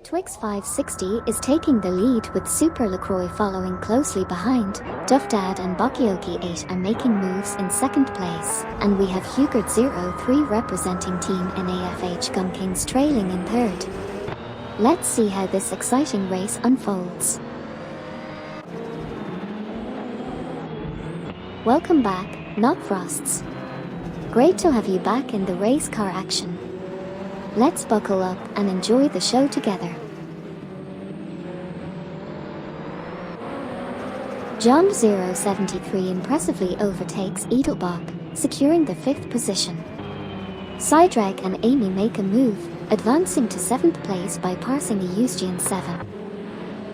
Twix 560 is taking the lead with Super LaCroix following closely behind. Duff Dad and Bakioki 8 are making moves in second place, and we have Hugert 03 representing Team NAFH Gun Kings trailing in third. Let's see how this exciting race unfolds. Welcome back, Knockfrosts. Great to have you back in the race car action. Let's buckle up and enjoy the show together. John 073 impressively overtakes Edelbach, securing the 5th position. Sidrag and Amy make a move, advancing to 7th place by passing Eusgian 7.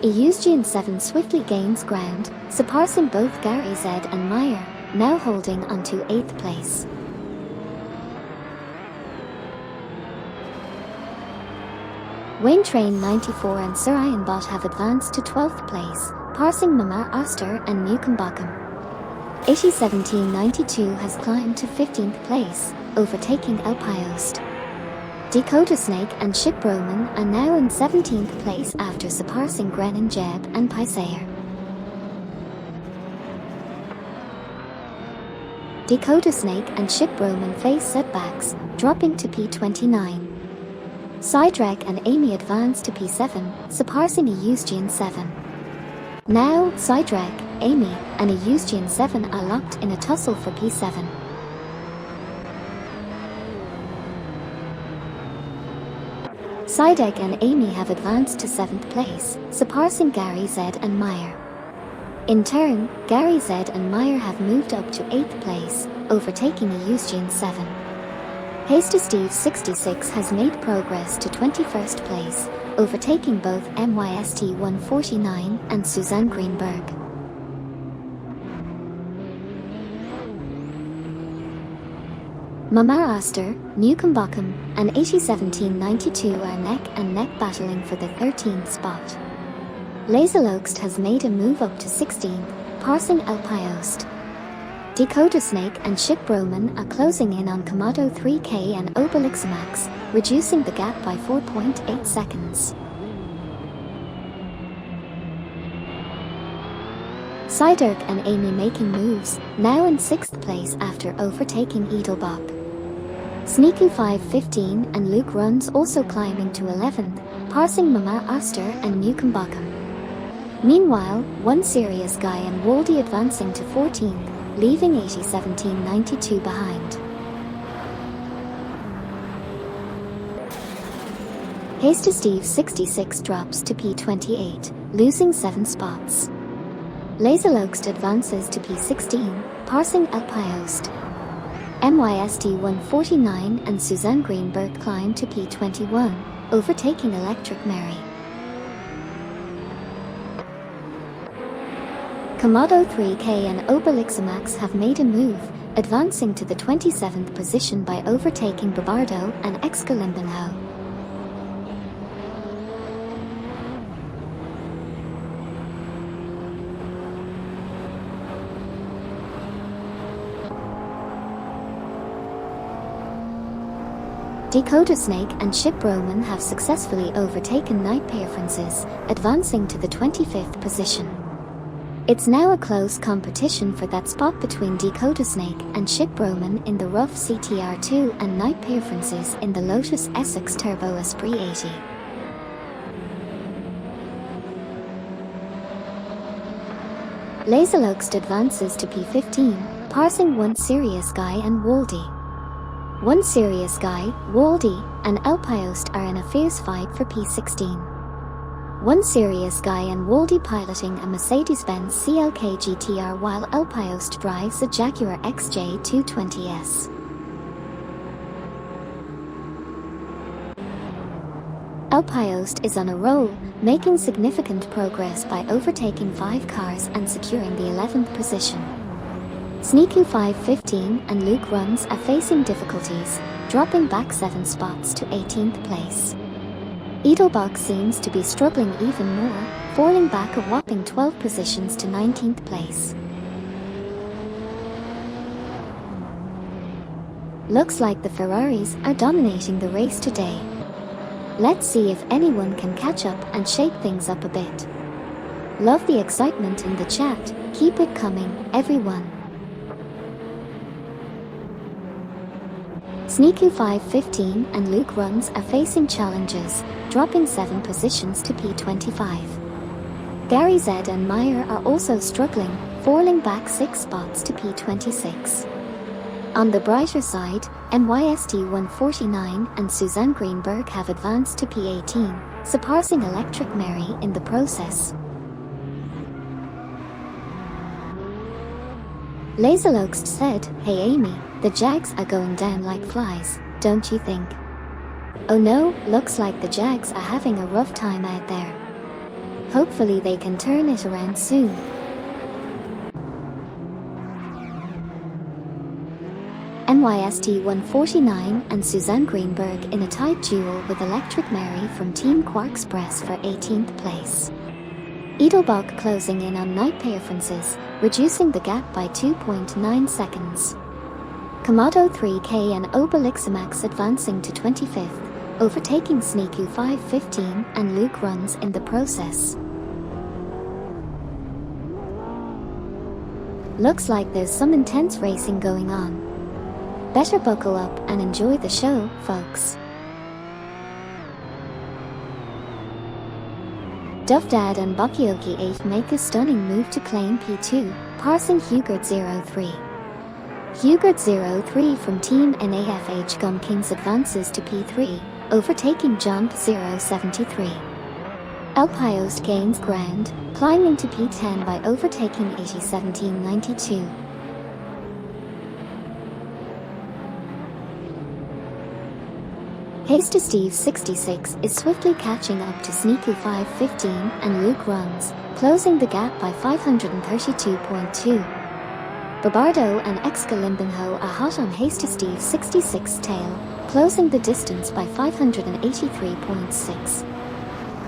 Eusgian 7 swiftly gains ground, surpassing both Gary Z and Meyer, now holding onto 8th place. Wayne Train 94 and Sir Ironbot have advanced to 12th place, passing Mama Oster and Newcombakum. 801792 has climbed to 15th place, overtaking Alpiost. Dakota Snake and Ship Roman are now in 17th place after surpassing Grenin Jeb and Pisayer. Dakota Snake and Ship Roman face setbacks, dropping to P29. Sidrag and Amy advance to P7, surpassing Eusgian 7. Now, Sidrag, Amy, and Eusgian 7 are locked in a tussle for P7. Sidrag and Amy have advanced to 7th place, surpassing Gary Z and Meyer. In turn, Gary Z and Meyer have moved up to 8th place, overtaking Eusgian 7. Hasty Steve 66 has made progress to 21st place, overtaking both MYST 149 and Suzanne Greenberg. Mama Oster, Newcombakum, and 801792 are neck and neck battling for the 13th spot. Laserloxt has made a move up to 16th, passing Alpiost. Dakota Snake and Ship Roman are closing in on Komodo 3K and Obelixamax, reducing the gap by 4.8 seconds. Siderg and Amy making moves, now in 6th place after overtaking Edelbach. Sneaky 515 and Luke Runs also climbing to 11th, passing Mama Oster and Newcombakum. Meanwhile, One Serious Guy and Waldy advancing to 14th, leaving 801792 behind. Hasty Steve 66 drops to P28, losing 7 spots. Laserloxt advances to P16, passing Alpiost. MYST 149 and Suzanne Greenberg climb to P21, overtaking Electric Mary. Komodo 3K and Obelixamax have made a move, advancing to the 27th position by overtaking Babardo and Excalimbanho. Dakota Snake and Ship Roman have successfully overtaken Night Preferences, advancing to the 25th position. It's now a close competition for that spot between Dakota Snake and Ship Roman in the Rough CTR2 and Night Preferences in the Lotus Essex Turbo Esprit 80. Laserloxt advances to P15, passing One Serious Guy and Waldy. One Serious Guy, Waldy, and Alpiost are in a fierce fight for P16. One Serious Guy and Waldy piloting a Mercedes-Benz CLK GTR while Alpiost drives a Jaguar XJ220S. Alpiost is on a roll, making significant progress by overtaking 5 cars and securing the 11th position. Sneaky 515 and Luke Runs are facing difficulties, dropping back 7 spots to 18th place. Edelbach seems to be struggling even more, falling back a whopping 12 positions to 19th place. Looks like the Ferraris are dominating the race today. Let's see if anyone can catch up and shake things up a bit. Love the excitement in the chat, keep it coming, everyone. Sneaky 515 and Luke Runs are facing challenges, dropping 7 positions to P25. Gary Z and Meyer are also struggling, falling back 6 spots to P26. On the brighter side, MYST 149 and Suzanne Greenberg have advanced to P18, surpassing Electric Mary in the process. Laserloxt said, "Hey Amy, the Jags are going down like flies, don't you think?" Oh no, looks like the Jags are having a rough time out there. Hopefully they can turn it around soon. NYST 149 and Suzanne Greenberg in a tight duel with Electric Mary from Team Quarkspress for 18th place. Edelbach closing in on Night Preferences, reducing the gap by 2.9 seconds. Komodo 3K and Obelixamax advancing to 25th, overtaking Sneaky 515 and Luke Runs in the process. Looks like there's some intense racing going on. Better buckle up and enjoy the show, folks. Duff Dad and Bakioki 8 make a stunning move to claim P2, passing Hugert 03. Hugert 03 from Team NAFH Gum Kings advances to P3, overtaking Jump 073. Alpiost gains ground, climbing to P10 by overtaking 801792. Haste to Steve 66 is swiftly catching up to Sneaky 515 and Luke Runs, closing the gap by 532.2. Babardo and Excalimbenho are hot on Haste to Steve 66's tail, closing the distance by 583.6.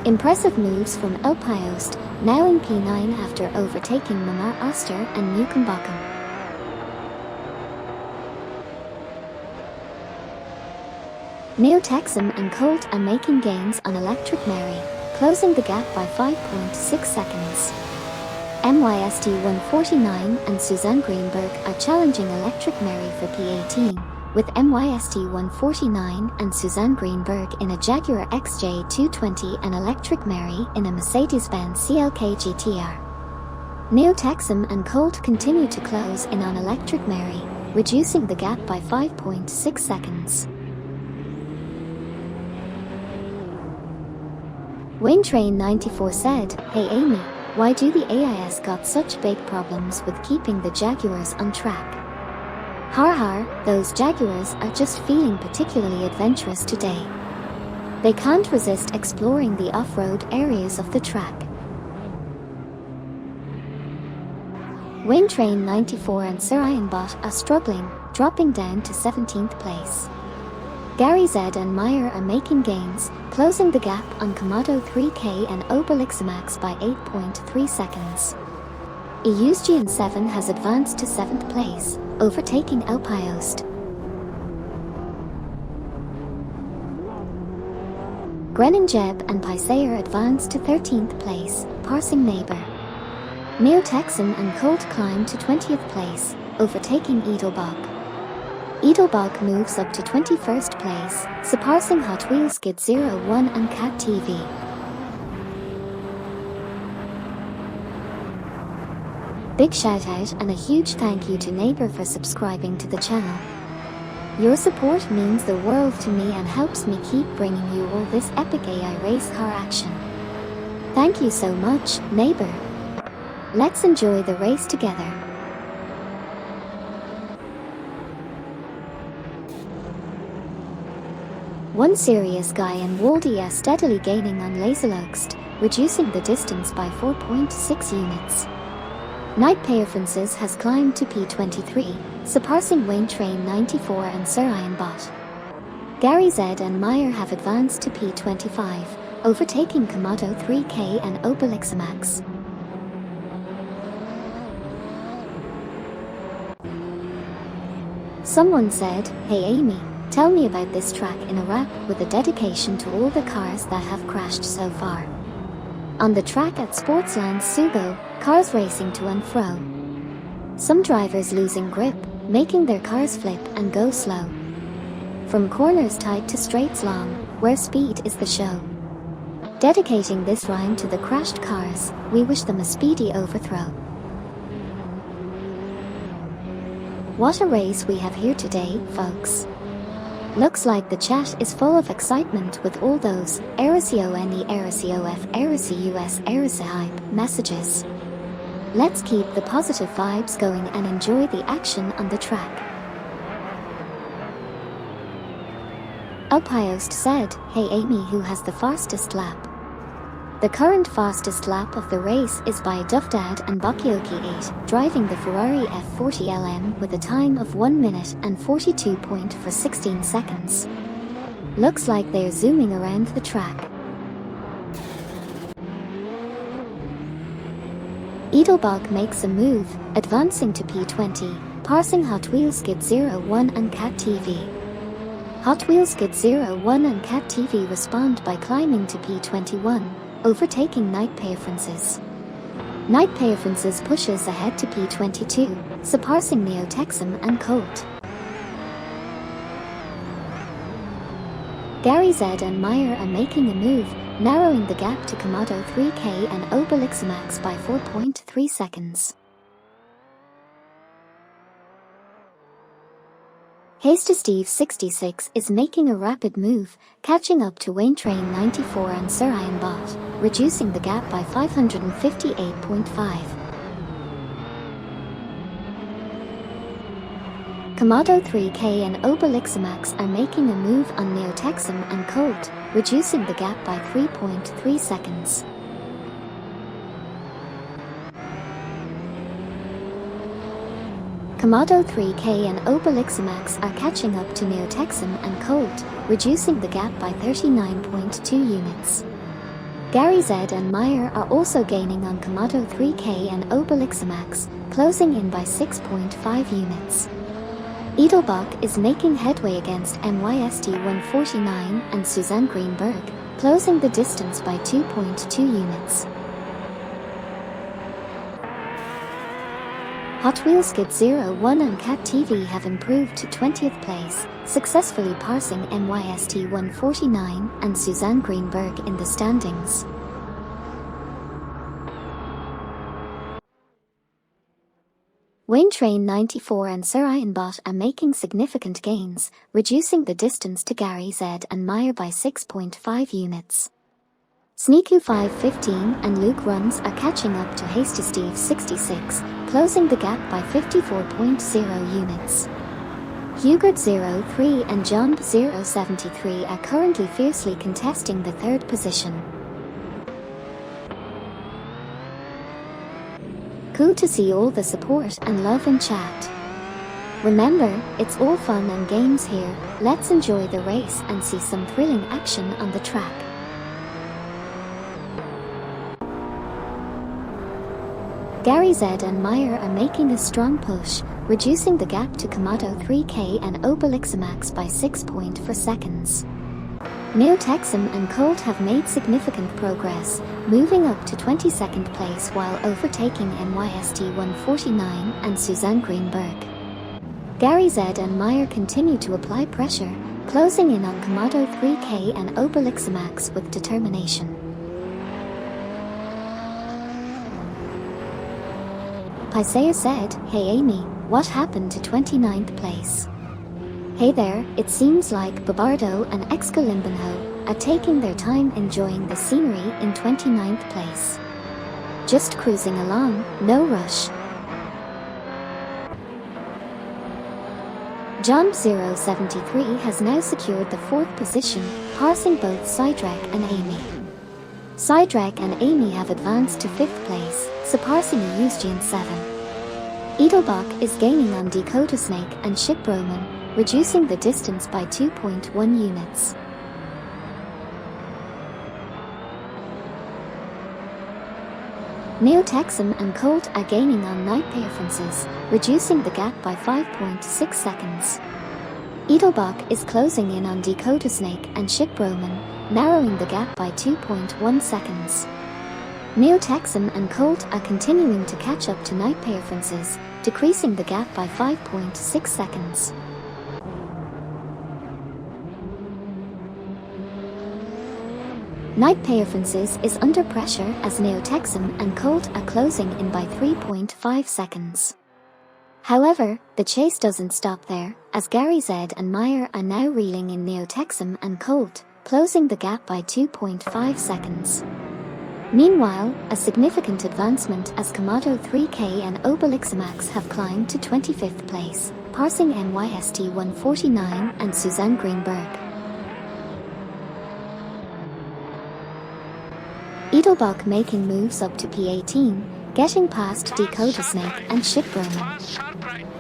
Impressive moves from Alpiost, now in P9 after overtaking Mamar Oster and Newcombakum. Neotexum and Colt are making gains on Electric Mary, closing the gap by 5.6 seconds. MYST 149 and Suzanne Greenberg are challenging Electric Mary for P18, with MYST 149 and Suzanne Greenberg in a Jaguar XJ220 and Electric Mary in a Mercedes-Benz CLK GTR. Neotexum and Colt continue to close in on Electric Mary, reducing the gap by 5.6 seconds. Wayne Train 94 said, "Hey Amy, why do the AIS got such big problems with keeping the Jaguars on track? Har har, those Jaguars are just feeling particularly adventurous today. They can't resist exploring the off-road areas of the track." Wayne Train 94 and Sir Ironbot are struggling, dropping down to 17th place. Gary Z and Meyer are making gains, closing the gap on Komodo 3K and Obelixamax by 8.3 seconds. Eusgian 7 has advanced to 7th place, overtaking Alpiost. Grenin Jeb and Pisayer advanced to 13th place, passing Neighbor. Neotexum and Colt climb to 20th place, overtaking Edelbach. Edelbach moves up to 21st place, surpassing Hot Wheels Skid 01 and Cat TV. Big shout out and a huge thank you to Neighbor for subscribing to the channel. Your support means the world to me and helps me keep bringing you all this epic AI race car action. Thank you so much, Neighbor. Let's enjoy the race together. One Serious Guy and Waldy are steadily gaining on Laserloxt, reducing the distance by 4.6 units. Night Preferences has climbed to P23, surpassing Wayne Train 94 and Sir Ironbot. Gary Z and Meyer have advanced to P25, overtaking Komodo 3K and Obelixamax. Someone said, "Hey Amy, Tell me about this track in a rap with a dedication to all the cars that have crashed so far. On the track at Sportsland Sugo, cars racing to and fro. Some drivers losing grip, making their cars flip and go slow. From corners tight to straights long, where speed is the show. Dedicating this rhyme to the crashed cars, we wish them a speedy overthrow. What a race we have here today, folks. Looks like the chat is full of excitement with all those RCONE, RCOF, RCUS, RCHype messages. Let's keep the positive vibes going and enjoy the action on the track. Uphost said, "Hey Amy, who has the fastest lap?" The current fastest lap of the race is by Duffdad and Bakioki 8, driving the Ferrari F40 LM with a time of 1 minute and 42.16 seconds. Looks like they're zooming around the track. Edelbach makes a move, advancing to P20, passing Hot Wheels Skid 01 and Cat TV. Hot Wheels Skid 01 and Cat TV respond by climbing to P21, overtaking Night Preferences. Night Preferences pushes ahead to P22, surpassing Neo Texum and Colt. Gary Z and Meyer are making a move, narrowing the gap to Komodo 3K and Obelixmax by 4.3 seconds. Hasty Steve 66 is making a rapid move, catching up to Wayne Train 94 and Sir Iron Bot, reducing the gap by 558.5. Komodo 3K and Obelixmax are making a move on Neo Texum and Colt, reducing the gap by 3.3 seconds. Komodo 3K and Obelixmax are catching up to Neo Texum and Colt, reducing the gap by 39.2 units. Gary Z and Meyer are also gaining on Komodo 3K and Obelixmax, closing in by 6.5 units. Edelbach is making headway against MYST 149 and Suzanne Greenberg, closing the distance by 2.2 units. Hot Wheels Skid 01 and Cat TV have improved to 20th place, successfully passing MYST 149 and Suzanne Greenberg in the standings. Wayne Train 94 and Sir Iron Bot are making significant gains, reducing the distance to Gary Z and Meyer by 6.5 units. Sneaku 515 and Luke Runs are catching up to Hasty Steve 66, closing the gap by 54.0 units. Hugert 03 and John 073 are currently fiercely contesting the third position. Cool to see all the support and love in chat. Remember, it's all fun and games here, let's enjoy the race and see some thrilling action on the track. Gary Z and Meyer are making a strong push, reducing the gap to Komodo 3K and Obelixmax by 6.4 seconds. Neo Texum and Colt have made significant progress, moving up to 22nd place while overtaking MYST 149 and Suzanne Greenberg. Gary Z and Meyer continue to apply pressure, closing in on Komodo 3K and Obelixmax with determination. Paiseo said, "Hey Amy, what happened to 29th place?" Hey there, it seems like Babardo and Excolimbenho are taking their time enjoying the scenery in 29th place. Just cruising along, no rush. John 073 has now secured the 4th position, passing both Sidrak and Amy. Sidrak and Amy have advanced to 5th place, surpassing Eugene 7. Edelbach is gaining on Dakota Snake and Ship Roman, reducing the distance by 2.1 units. Neo Texum and Colt are gaining on Night Preferences, reducing the gap by 5.6 seconds. Edelbach is closing in on Dakota Snake and Ship Roman, narrowing the gap by 2.1 seconds. Neo Texan and Colt are continuing to catch up to Night Preferences, decreasing the gap by 5.6 seconds. Night Preferences is under pressure as Neo Texan and Colt are closing in by 3.5 seconds. However, the chase doesn't stop there, as Gary Z and Meyer are now reeling in Neo Texan and Colt, closing the gap by 2.5 seconds. Meanwhile, a significant advancement as Kamado 3K and Obelixamax have climbed to 25th place, passing MYST 149 and Suzanne Greenberg. Edelbach making moves up to P18, getting past Dakota Snake and Ship Roman.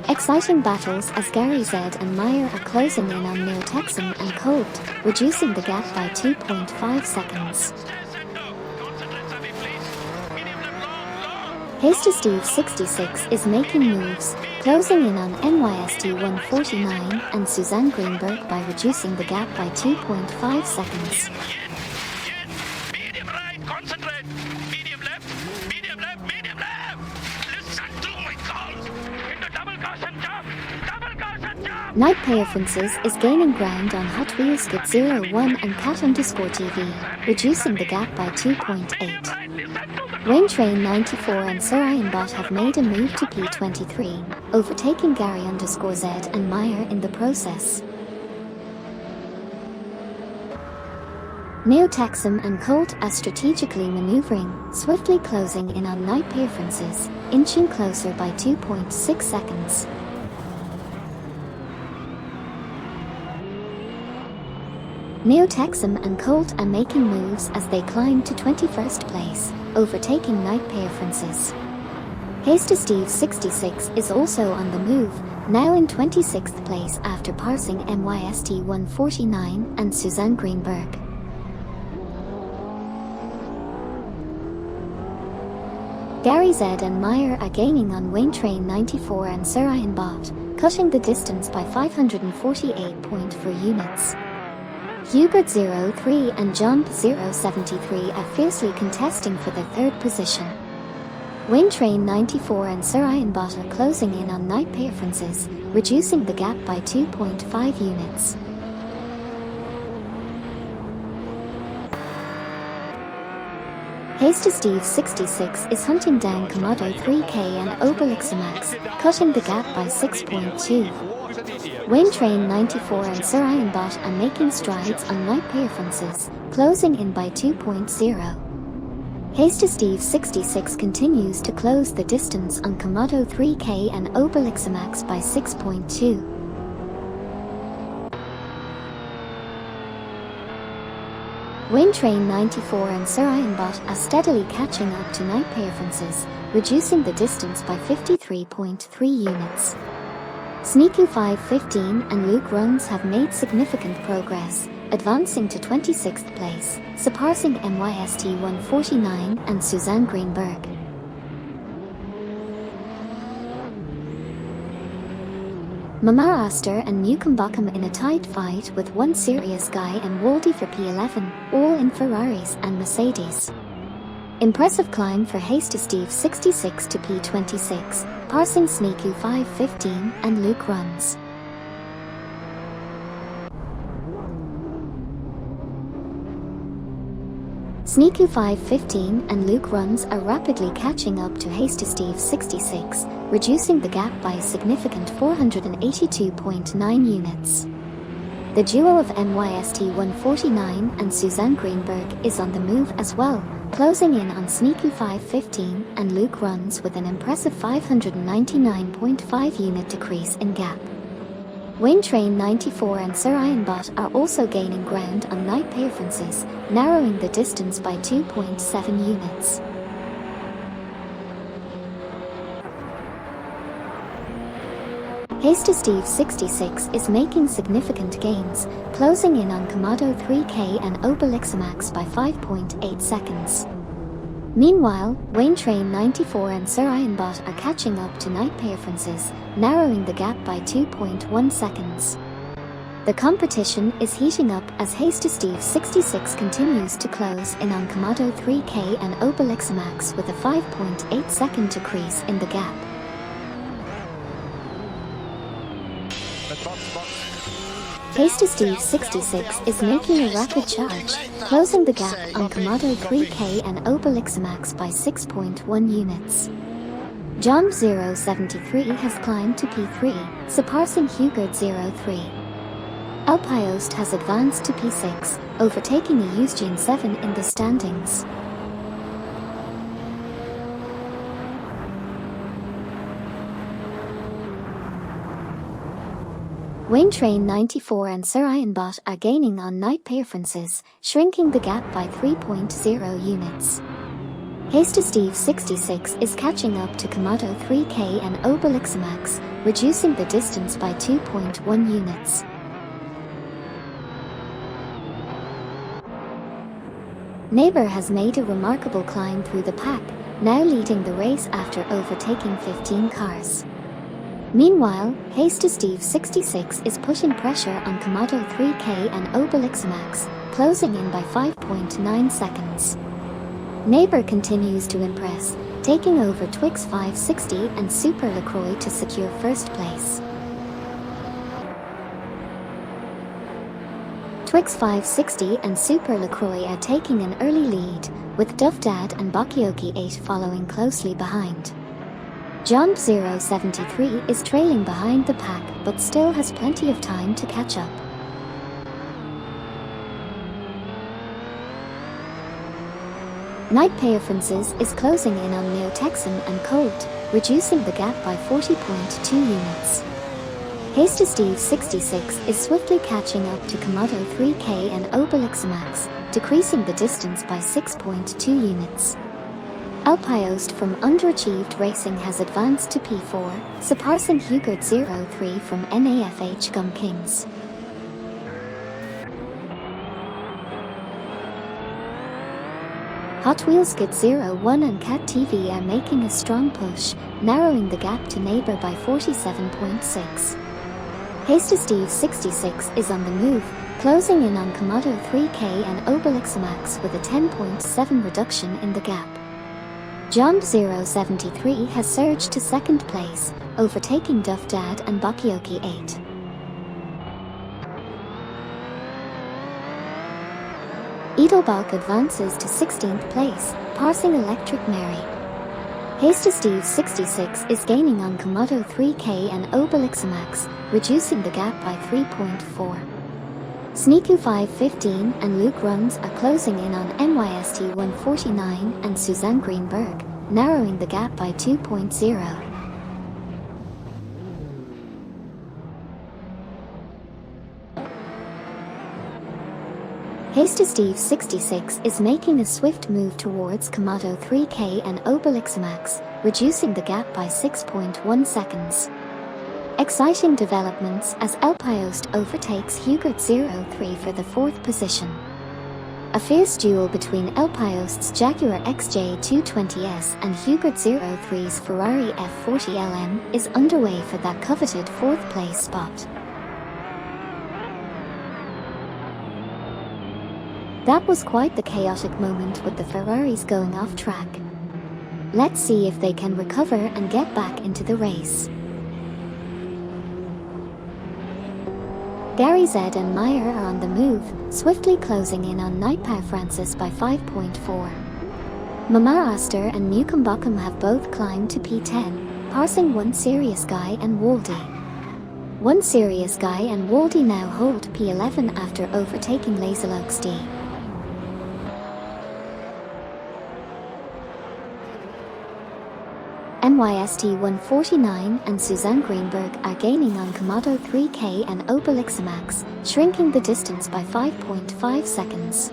Exciting battles as Gary Z and Meyer are closing in on Neo Texan and Colt, reducing the gap by 2.5 seconds. Hasty Steve 66 is making moves, closing in on NYST 149 and Suzanne Greenberg by reducing the gap by 2.5 seconds. Medium right, concentrate. Medium left, medium left, medium left. Listen to my calls. Into double caution jump, double caution jump. Night Preferences is gaining ground on Hot Wheels Skid 01 and Cat_TV, reducing the gap by 2.8. Wayne Train 94 and Sir Ironbot have made a move to P23, overtaking Gary_Z and Meyer in the process. Neo Texan and Colt are strategically maneuvering, swiftly closing in on Night Preferences, inching closer by 2.6 seconds. Neo Texan and Colt are making moves as they climb to 21st place, overtaking Night Preferences. Hasty Steve 66 is also on the move, now in 26th place after passing MYST 149 and Suzanne Greenberg. Gary Z and Meyer are gaining on Wayne Train 94 and Sir Ironbot, cutting the distance by 548.4 units. Hubert 03 and Jump 073 are fiercely contesting for the third position. Wayne Train 94 and Sir Ironbot are closing in on Night Preferences, reducing the gap by 2.5 units. Hasty Steve 66 is hunting down Kamado 3K and Obelixamax, cutting the gap by 6.2. Wayne Train 94 and Sir Ironbot are making strides on Night Preferences, closing in by 2.0. Hasty Steve 66 continues to close the distance on Kamado 3K and Obelixamax by 6.2. Wayne Train 94 and Sir Ironbot are steadily catching up to Night Preferences, reducing the distance by 53.3 units. Sneaky 515 and Luke Runs have made significant progress, advancing to 26th place, surpassing MYST 149 and Suzanne Greenberg. Mama Aster and Mukumbakam in a tight fight with One Serious Guy and Waldy for P11, all in Ferraris and Mercedes. Impressive climb for Hasty Steve 66 to P26, passing Sneaky 515 and Luke Runs. Sneaky 515 and Luke Runs are rapidly catching up to Hasty Steve 66, reducing the gap by a significant 482.9 units. The duo of MYST 149 and Suzanne Greenberg is on the move as well, closing in on Sneaky 515 and Luke Runs with an impressive 599.5 unit decrease in gap. Wayne Train 94 and Sir Ironbot are also gaining ground on Night Preferences, narrowing the distance by 2.7 units. Hasty Steve 66 is making significant gains, closing in on Kamado 3K and Obelixamax by 5.8 seconds. Meanwhile, Wayne Train 94 and Sir Ironbot are catching up to Night Preferences, narrowing the gap by 2.1 seconds. The competition is heating up as Hasty Steve 66 continues to close in on Komodo 3K and Obelix with a 5.8 second decrease in the gap. Hasty Steve 66 is making a rapid charge, closing the gap on Komodo 3K and Obelix by 6.1 units. John 073 has climbed to P3, surpassing Hugard 03. Alpiost has advanced to P6, overtaking a Eugene 7 in the standings. Wayne Train 94 and Sir Ironbot are gaining on Night Preferences, shrinking the gap by 3.0 units. Hasty Steve 66 is catching up to Komodo 3K and Obelix, reducing the distance by 2.1 units. Neighbor has made a remarkable climb through the pack, now leading the race after overtaking 15 cars. Meanwhile, Hasty Steve 66 is putting pressure on Komodo 3K and Obelix, closing in by 5.9 seconds. Neighbor continues to impress, taking over Twix 560 and Super LaCroix to secure first place. Twix 560 and Super LaCroix are taking an early lead, with Duff Dad and Bakioki 8 following closely behind. John 073 is trailing behind the pack but still has plenty of time to catch up. Night Preferences is closing in on Neo Texan and Colt, reducing the gap by 40.2 units. Hasty Steve 66 is swiftly catching up to Komodo 3K and Obelix, decreasing the distance by 6.2 units. Alpiost from Underachieved Racing has advanced to P4, surpassing Hugard 03 from NAFH Gum Kings. Hot Wheels Kid 01 and Cat TV are making a strong push, narrowing the gap to Neighbor by 47.6. Hasty Steve 66 is on the move, closing in on Komodo 3K and Obelix with a 10.7 reduction in the gap. John 073 has surged to second place, overtaking Duff Dad and Bakioki 8. Edelbach advances to 16th place, passing Electric Mary. Hasty Steve 66 is gaining on Komodo 3K and Obelix, reducing the gap by 3.4. Sneaku 515 and Luke Runs are closing in on NYST 149 and Suzanne Greenberg, narrowing the gap by 2.0. Hasty Steve 66 is making a swift move towards Komodo 3K and Obelix, reducing the gap by 6.1 seconds. Exciting developments as Alpiost overtakes Hugard 03 for the 4th position. A fierce duel between Alpiost's Jaguar XJ220S and Hugard 03's Ferrari F40LM is underway for that coveted 4th place spot. That was quite the chaotic moment with the Ferraris going off track. Let's see if they can recover and get back into the race. Gary Z and Meyer are on the move, swiftly closing in on Night Preferences by 5.4. Mama Oster and Mukumbakum have both climbed to P10, passing One Serious Guy and Waldy. One Serious Guy and Waldy now hold P11 after overtaking Laserlokes D. NYST 149 and Suzanne Greenberg are gaining on Komodo 3K and Obelix, shrinking the distance by 5.5 seconds.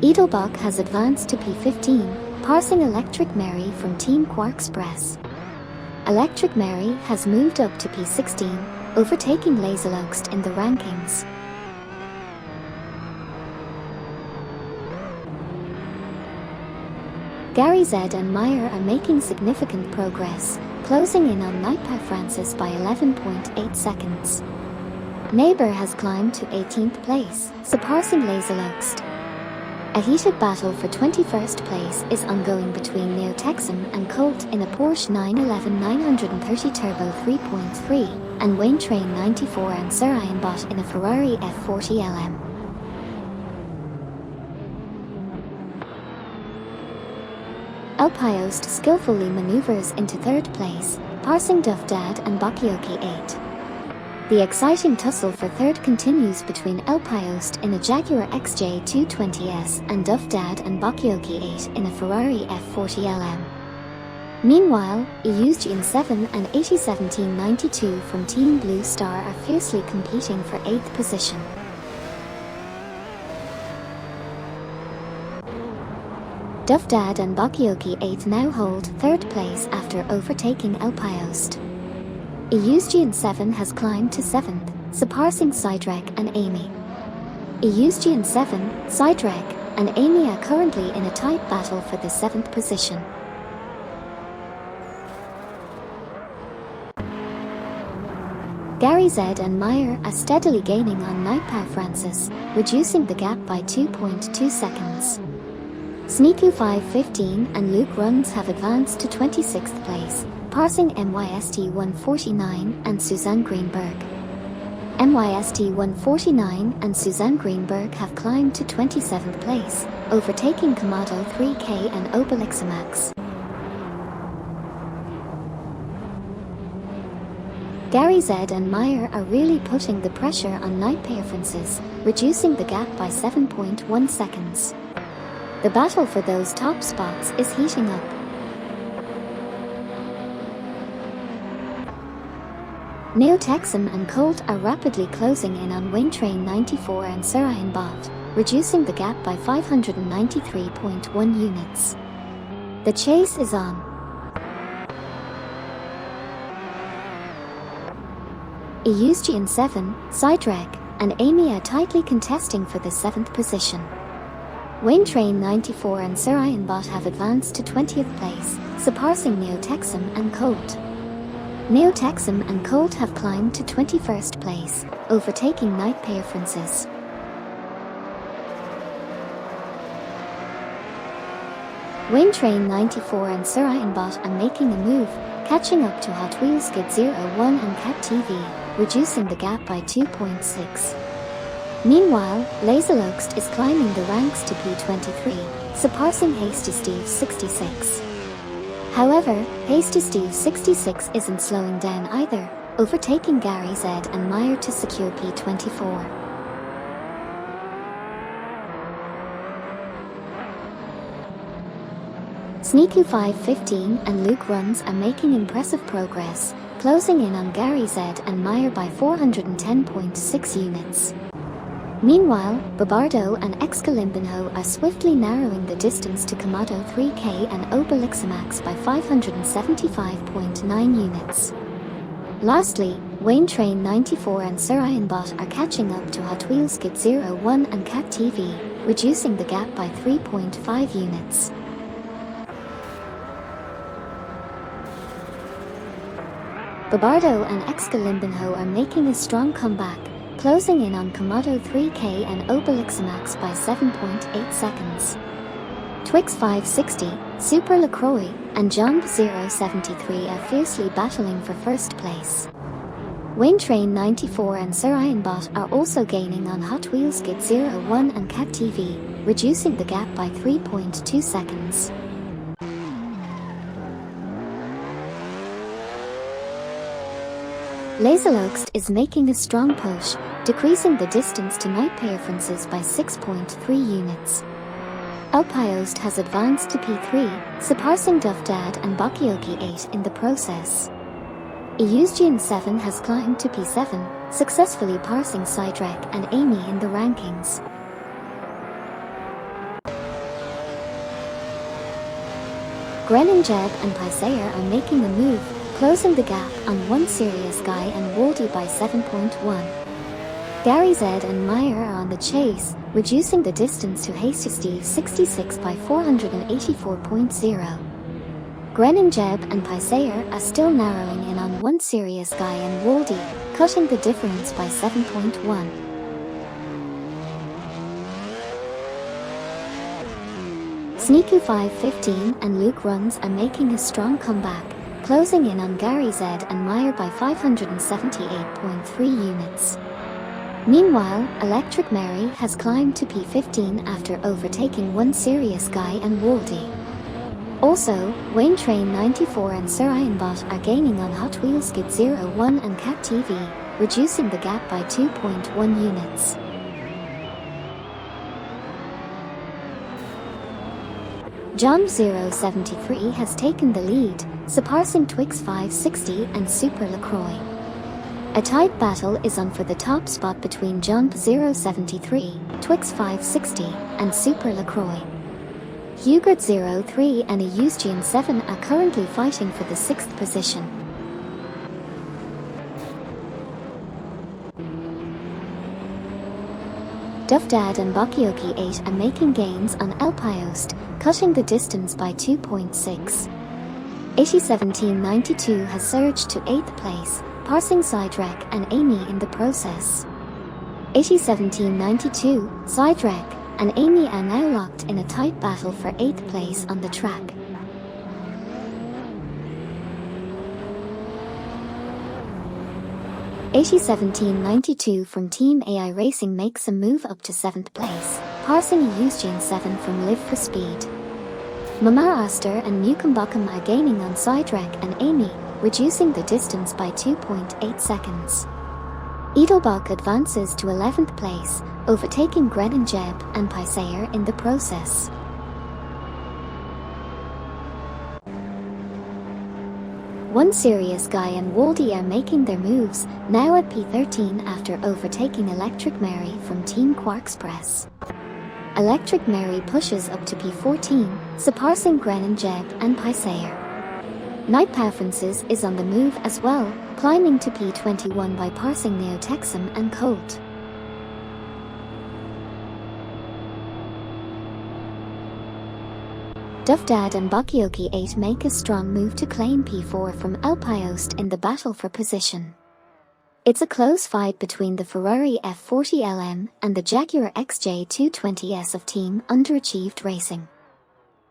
Edelbach has advanced to P15, passing Electric Mary from Team Quarkspress. Electric Mary has moved up to P16, overtaking Laserlokes in the rankings. Gary Z and Meyer are making significant progress, closing in on Night Preferences by 11.8 seconds. Neighbor has climbed to 18th place, surpassing Laserloxt. A heated battle for 21st place is ongoing between Neo-Texan and Colt in a Porsche 911 930 Turbo 3.3 and Wayne Train 94 and Sir Ironbot in a Ferrari F40 LM. Alpiost skillfully maneuvers into 3rd place, passing Duff Dad and Bakioki 8. The exciting tussle for 3rd continues between Alpiost in a Jaguar XJ220S and Duff Dad and Bakioki 8 in a Ferrari F40 LM. Meanwhile, Eugene 7 and 801792 from Team Blue Star are fiercely competing for 8th position. Duff Dad and Bakioki 8 now hold 3rd place after overtaking Alpiost. Eugene 7 has climbed to 7th, surpassing Sidrek and Amy. Eugene 7, Sidrek, and Amy are currently in a tight battle for the 7th position. Gary Z and Meyer are steadily gaining on Nightpower Francis, reducing the gap by 2.2 seconds. Sneaku 515 and Luke Runs have advanced to 26th place, passing MYST 149 and Suzanne Greenberg. MYST 149 and Suzanne Greenberg have climbed to 27th place, overtaking Kamado 3K and Obelixamax. Gary Z and Meyer are really putting the pressure on Nightpair Francis, reducing the gap by 7.1 seconds. The battle for those top spots is heating up. Neo-Texan and Colt are rapidly closing in on Wayne Train 94 and Sir Ironbot, reducing the gap by 593.1 units. The chase is on. Eugene 7, Sidrek, and Amy are tightly contesting for the 7th position. Wayne Train 94 and Sir Ironbot have advanced to 20th place, surpassing Neo-Texan and Colt. Neo-Texan and Colt have climbed to 21st place, overtaking Nightpair Francis. Wayne Train 94 and Sir Ironbot are making a move, catching up to Hot Wheels Skid 01 and Cat TV, reducing the gap by 2.6. Meanwhile, Laserloxt is climbing the ranks to P23, surpassing Hasty Steve 66. However, Hasty Steve 66 isn't slowing down either, overtaking Gary Z and Meyer to secure P24. Sneaku 515 and Luke Runs are making impressive progress, closing in on Gary Z and Meyer by 410.6 units. Meanwhile, Babardo and Excalimbinho are swiftly narrowing the distance to Kamado 3K and Obelixamax by 575.9 units. Lastly, Wayne Train 94 and Sir Ironbot are catching up to Hot Wheels Skid 01 and Cat TV, reducing the gap by 3.5 units. Babardo and Excalimbinho are making a strong comeback, closing in on Kamado 3K and Obelixamax by 7.8 seconds. Twix 560, Super LaCroix, and Jump 073 are fiercely battling for 1st place. Wayne Train 94 and Sir Ironbot are also gaining on Hot Wheels Skid 01 and Cat TV, reducing the gap by 3.2 seconds. Laserloxt is making a strong push, decreasing the distance to Nightpair Francis by 6.3 units. Alpiost has advanced to P3, surpassing Duff Dad and Bakioki 8 in the process. Eugene 7 has climbed to P7, successfully passing Sidrek and Amy in the rankings. Grenin Jeb and Paisayer are making a move, closing the gap on One Serious Guy and Waldy by 7.1. Gary Z and Meyer are on the chase, reducing the distance to Hasty Steve 66 by 484.0. Grenin Jeb and Pisayer are still narrowing in on One Serious Guy and Waldy, cutting the difference by 7.1. Sneaky 515 and Luke Runs are making a strong comeback, closing in on Gary Z and Meyer by 578.3 units. Meanwhile, Electric Mary has climbed to P15 after overtaking One Serious Guy and Waldy. Also, Wayne Train 94 and Sir Ironbot are gaining on Hot Wheels Skid 01 and Cat TV, reducing the gap by 2.1 units. John 073 has taken the lead, surpassing Twix 560 and Super LaCroix. A tight battle is on for the top spot between John 073, Twix 560, and Super LaCroix. Hugert 03 and a Eustian 7 are currently fighting for the 6th position. Duffdad and Bakioki 8 are making gains on El Piost, cutting the distance by 2.6. 801792 has surged to 8th place, passing Sidewreck and Amy in the process. 801792, Sidewreck, and Amy are now locked in a tight battle for 8th place on the track. .801792 from Team AI Racing makes a move up to 7th place, passing a Eustian 7 from Live for Speed. Mama Aster and Mukumbakum are gaining on Sidewreck and Amy, reducing the distance by 2.8 seconds. Edelbach advances to 11th place, overtaking Grenin Jeb and Pisayer in the process. One Serious Guy and Waldy are making their moves, now at P13 after overtaking Electric Mary from Team Quarkspress. Electric Mary pushes up to P14, surpassing Grenin Jeb and Pisayer. Night Preferences is on the move as well, climbing to P21 by passing Neotexum and Colt. Duffdad and Bakioki 8 make a strong move to claim P4 from El Piost in the battle for position. It's a close fight between the Ferrari F40 LM and the Jaguar XJ220S of Team Underachieved Racing.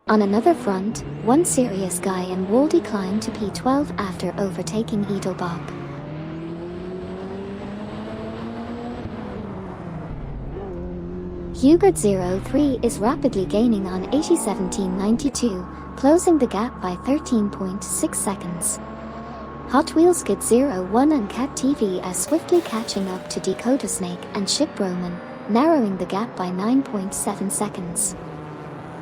On another front, One Serious Guy and Waldy climb to P12 after overtaking Edelbach. Hugert 03 is rapidly gaining on 801792, closing the gap by 13.6 seconds. Hot Wheels Skid 01 and Cat TV are swiftly catching up to Dakota Snake and Ship Roman, narrowing the gap by 9.7 seconds.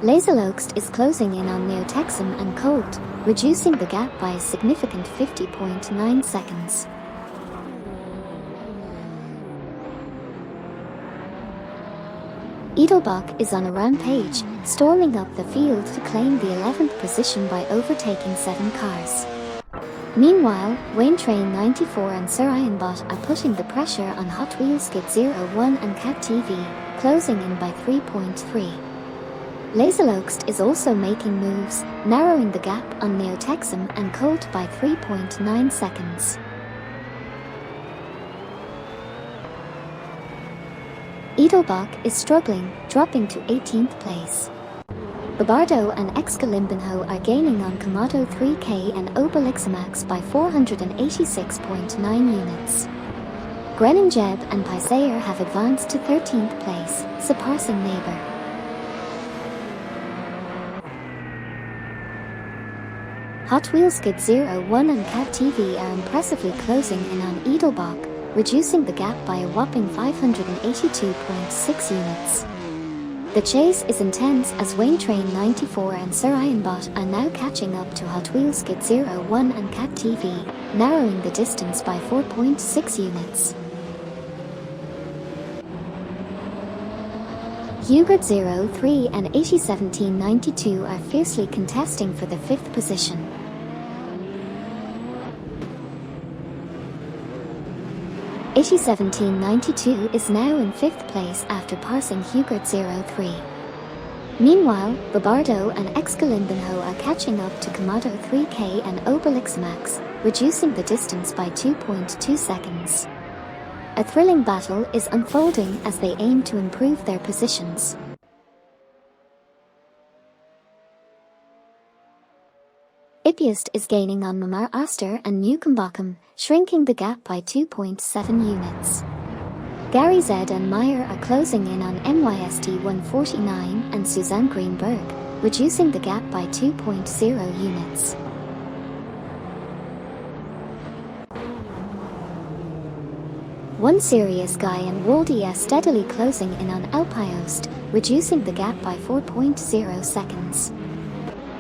Laserloxt is closing in on Neotexum and Colt, reducing the gap by a significant 50.9 seconds. Edelbach is on a rampage, storming up the field to claim the 11th position by overtaking 7 cars. Meanwhile, Wayne Train 94 and Sir Ironbot are putting the pressure on Hot Wheels Skid 01 and Cat TV, closing in by 3.3. Laserloxt is also making moves, narrowing the gap on Neotexum and Colt by 3.9 seconds. Edelbach is struggling, dropping to 18th place. Babardo and Excalimbanho are gaining on Komodo 3K and Obelixamax by 486.9 units. Grenin Jeb and Pisayer have advanced to 13th place, surpassing Neighbor. Hot Wheels Skid 01 and Cat TV are impressively closing in on Edelbach, reducing the gap by a whopping 582.6 units. The chase is intense as Wayne Train 94 and Sir Ironbot are now catching up to Hot Wheels Skid 01 and Cat TV, narrowing the distance by 4.6 units. Hugert 03 and 801792 are fiercely contesting for the 5th position. .801792 is now in 5th place after passing Hugert 03. Meanwhile, Babardo and Excalimbanho are catching up to Komodo 3K and Obelixmax, reducing the distance by 2.2 seconds. A thrilling battle is unfolding as they aim to improve their positions. Ipiast is gaining on Mamar Aster and Newcombotham, shrinking the gap by 2.7 units. Gary Z and Meyer are closing in on MYST 149 and Suzanne Greenberg, reducing the gap by 2.0 units. One Serious Guy and Waldy are steadily closing in on Alpiost, reducing the gap by 4.0 seconds.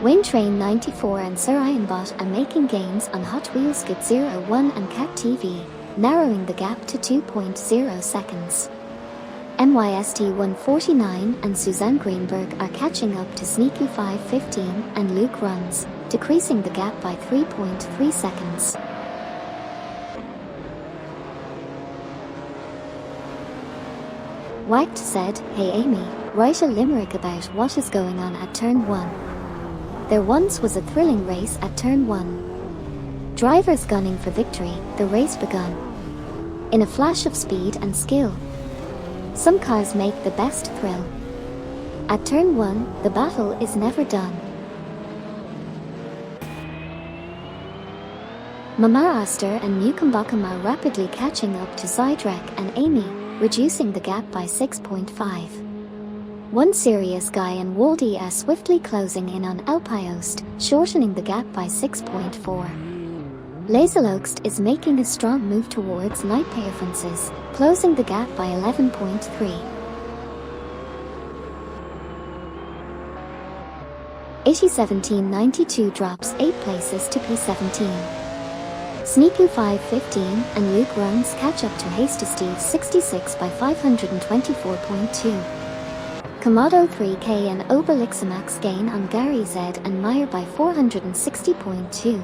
Wayne Train 94 and Sir Ironbot are making gains on Hot Wheels Good 01 and Cat TV, narrowing the gap to 2.0 seconds. MYST 149 and Suzanne Greenberg are catching up to Sneaky 515 and Luke Runs, decreasing the gap by 3.3 seconds. Whacked said, "Hey Amy, write a limerick about what is going on at turn 1. There once was a thrilling race at turn 1. Drivers gunning for victory, the race begun. In a flash of speed and skill, some cars make the best thrill. At turn 1, the battle is never done." Mamar Aster and Newcombotham are rapidly catching up to Zydrek and Amy, reducing the gap by 6.5. One Serious Guy and Waldy are swiftly closing in on Alpiost, shortening the gap by 6.4. Laserloxt is making a strong move towards Night Performances, closing the gap by 11.3. 801792 drops 8 places to P17. Sneaky 515 and Luke Runs catch up to Hasty Steve 66 by 524.2. Komodo 3K and Obelixmax gain on Gary Z and Meyer by 460.2.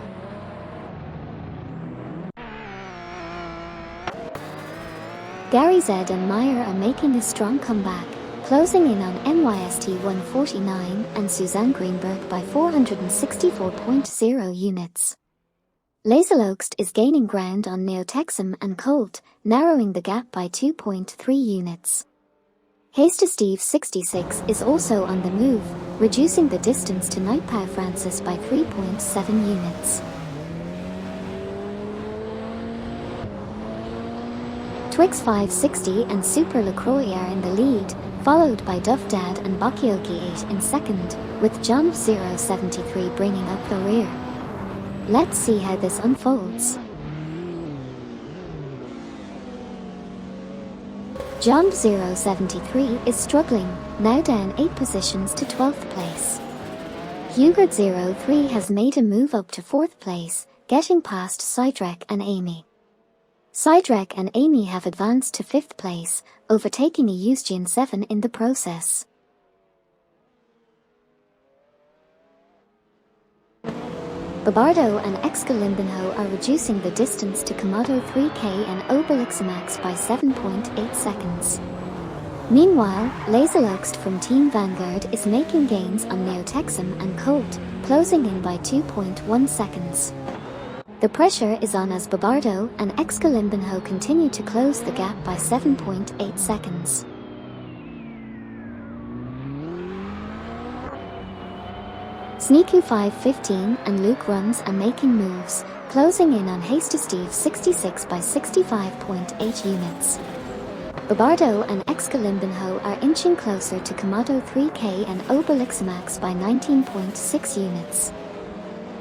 Gary Z and Meyer are making a strong comeback, closing in on MYST 149 and Suzanne Greenberg by 464.0 units. Laserloxt is gaining ground on Neotexum and Colt, narrowing the gap by 2.3 units. Hasty Steve 66 is also on the move, reducing the distance to Nightpow Francis by 3.7 units. Twix 560 and Super LaCroix are in the lead, followed by Duff Dad and Bakioki 8 in second, with John 073 bringing up the rear. Let's see how this unfolds. John 073 is struggling, now down 8 positions to 12th place. Hugert 03 has made a move up to 4th place, getting past Zydrek and Amy. Zydrek and Amy have advanced to 5th place, overtaking a Eugene 7 in the process. Babardo and Excalimbanho are reducing the distance to Komodo 3K and Obelixmax by 7.8 seconds. Meanwhile, Laserloxt from Team Vanguard is making gains on Neotexum and Colt, closing in by 2.1 seconds. The pressure is on as Babardo and Excalimbanho continue to close the gap by 7.8 seconds. Sneaky 515 and Luke Runs are making moves, closing in on Hasty Steve 66 by 65.8 units. Babardo and Excalimbanho are inching closer to Komodo 3K and Obelixmax by 19.6 units.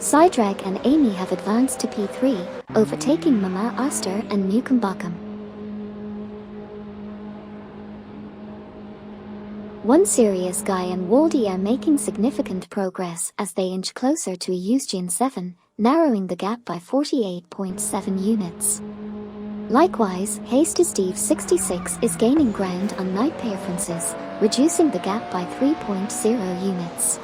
Zydrek and Amy have advanced to P3, overtaking Mamar Aster and Newcombotham. One Serious Guy and Waldy are making significant progress as they inch closer to a Eugene 7, narrowing the gap by 48.7 units. Likewise, Hasty Steve 66 is gaining ground on Night Performances, reducing the gap by 3.0 units.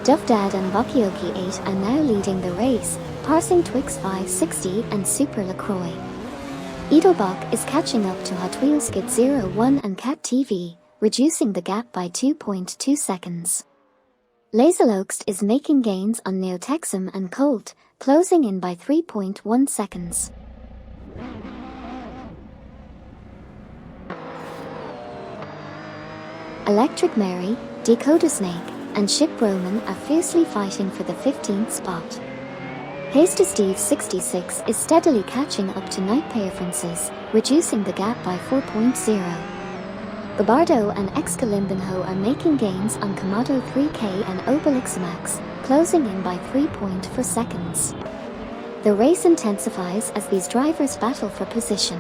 Duff Dad and Bakioki 8 are now leading the race, passing Twix 560 and Super LaCroix. Edelbach is catching up to Hot Wheels Kid 01 and Cat TV, reducing the gap by 2.2 seconds. Laserloxt is making gains on Neotexum and Colt, closing in by 3.1 seconds. Electric Mary, Dakota Snake, and Ship Roman are fiercely fighting for the 15th spot. Hasty Steve 66 is steadily catching up to Nightpay Francis, reducing the gap by 4.0. Babardo and Excalimbanho are making gains on Komodo 3K and Obelixmax, closing in by 3.4 seconds. The race intensifies as these drivers battle for position.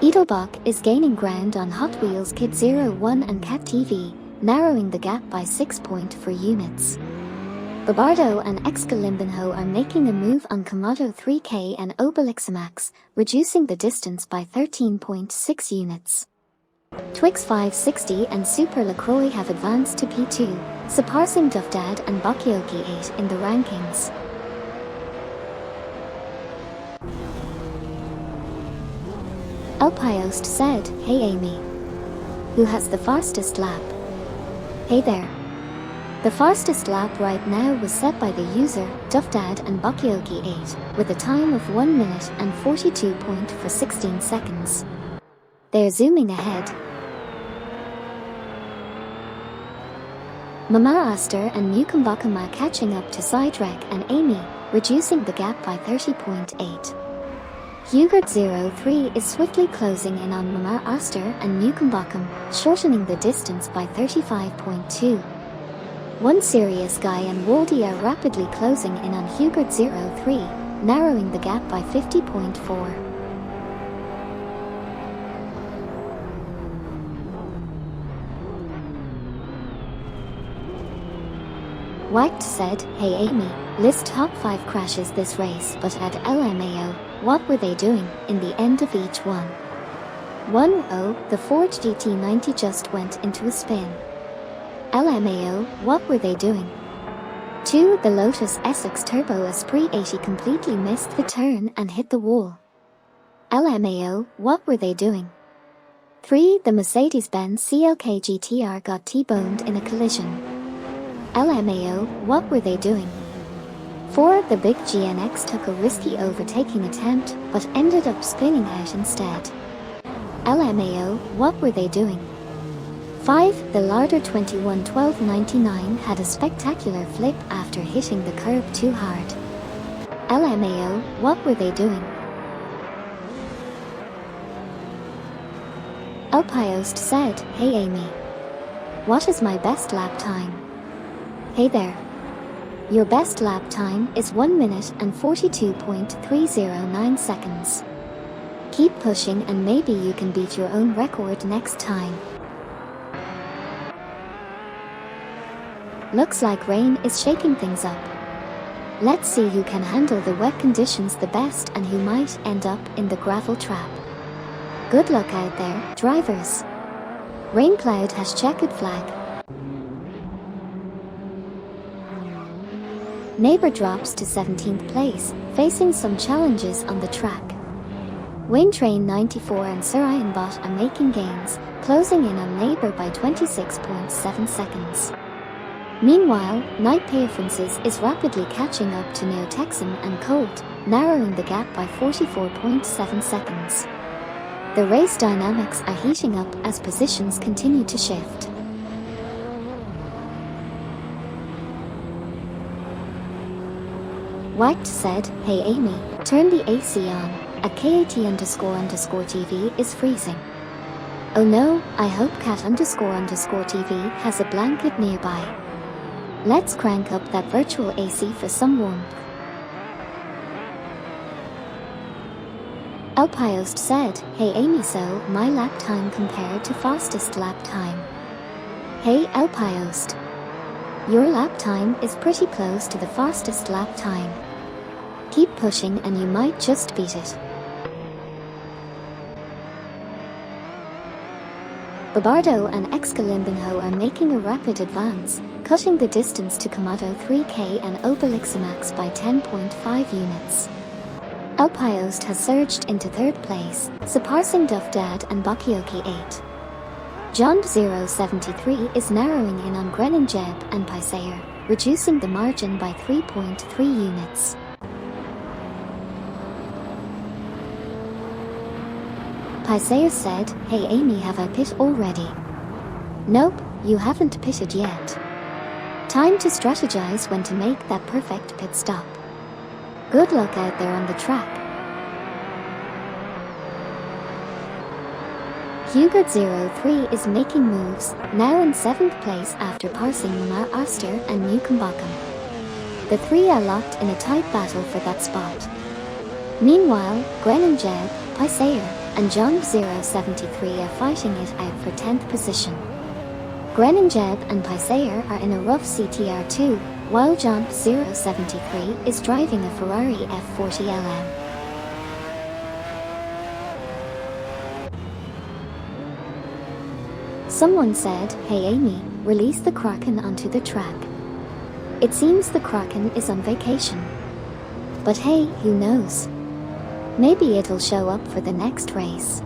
Edelbach is gaining ground on Hot Wheels Kid 01 and Cat TV, narrowing the gap by 6.4 units. Babardo and Excalimbanho are making a move on Komodo 3K and Obelixmax, reducing the distance by 13.6 units. Twix 560 and Super LaCroix have advanced to P2, surpassing Duffdad and Bakioki 8 in the rankings. Alpiost said, "Hey Amy. Who has the fastest lap?" Hey there. The fastest lap right now was set by the user, Duffdad and Bakioki 8, with a time of 1 minute and 42.16 seconds. They're zooming ahead. Mama Aster and Mukumbakam are catching up to Sidrek and Amy, reducing the gap by 30.8. Hugert 03 is swiftly closing in on Mama Aster and Mukumbakam, shortening the distance by 35.2. One Serious Guy and Waldy are rapidly closing in on Hugert 03, narrowing the gap by 50.4. Wacht said, "Hey Amy, list top 5 crashes this race but at LMAO, what were they doing in the end of each one?" 1. The Ford GT90 just went into a spin. LMAO, what were they doing? 2. The Lotus Essex Turbo Esprit 80 completely missed the turn and hit the wall. LMAO, what were they doing? 3. The Mercedes-Benz CLK GTR got T-boned in a collision. LMAO, what were they doing? 4. The Big GNX took a risky overtaking attempt, but ended up spinning out instead. LMAO, what were they doing? 5. The Larder 211299 had a spectacular flip after hitting the curb too hard. LMAO, what were they doing? Alpiost said, "Hey Amy. What is my best lap time?" Hey there. Your best lap time is 1 minute and 42.309 seconds. Keep pushing and maybe you can beat your own record next time. Looks like rain is shaking things up. Let's see who can handle the wet conditions the best and who might end up in the gravel trap. Good luck out there, drivers. Raincloud has checkered flag. Neighbor drops to 17th place, facing some challenges on the track. Wayne Train 94 and Sir Ironbot are making gains, closing in on Neighbor by 26.7 seconds. Meanwhile, Nightpay Francis is rapidly catching up to Neotexum and Colt, narrowing the gap by 44.7 seconds. The race dynamics are heating up as positions continue to shift. Wacht said, "Hey Amy, turn the AC on, at KAT__TV is freezing." Oh no, I hope cat__TV has a blanket nearby. Let's crank up that virtual AC for some warmth. Alpiost said, "Hey Amy, so my lap time compared to fastest lap time." Hey Alpiost. Your lap time is pretty close to the fastest lap time. Keep pushing and you might just beat it. Babardo and Excalimbanho are making a rapid advance, cutting the distance to Komodo 3K and Obeliximax by 10.5 units. Alpiost has surged into third place, surpassing Duffdad and Bakioki 8. John 073 is narrowing in on Greninjeb and Paisayer, reducing the margin by 3.3 units. Paisayer said, "Hey Amy, have I pit already?" "Nope, you haven't pitted yet. Time to strategize when to make that perfect pit stop. Good luck out there on the track." Hugert03 is making moves, now in 7th place after passing Mar Aster and Newcombotham. The three are locked in a tight battle for that spot. Meanwhile, Greninjeb, Paisayer, and John 073 are fighting it out for 10th position. Greninjeb and Paisayer are in a rough CTR2, while John 073 is driving a Ferrari F40 LM. Someone said, "Hey Amy, release the Kraken onto the track." It seems the Kraken is on vacation. But hey, who knows? Maybe it'll show up for the next race.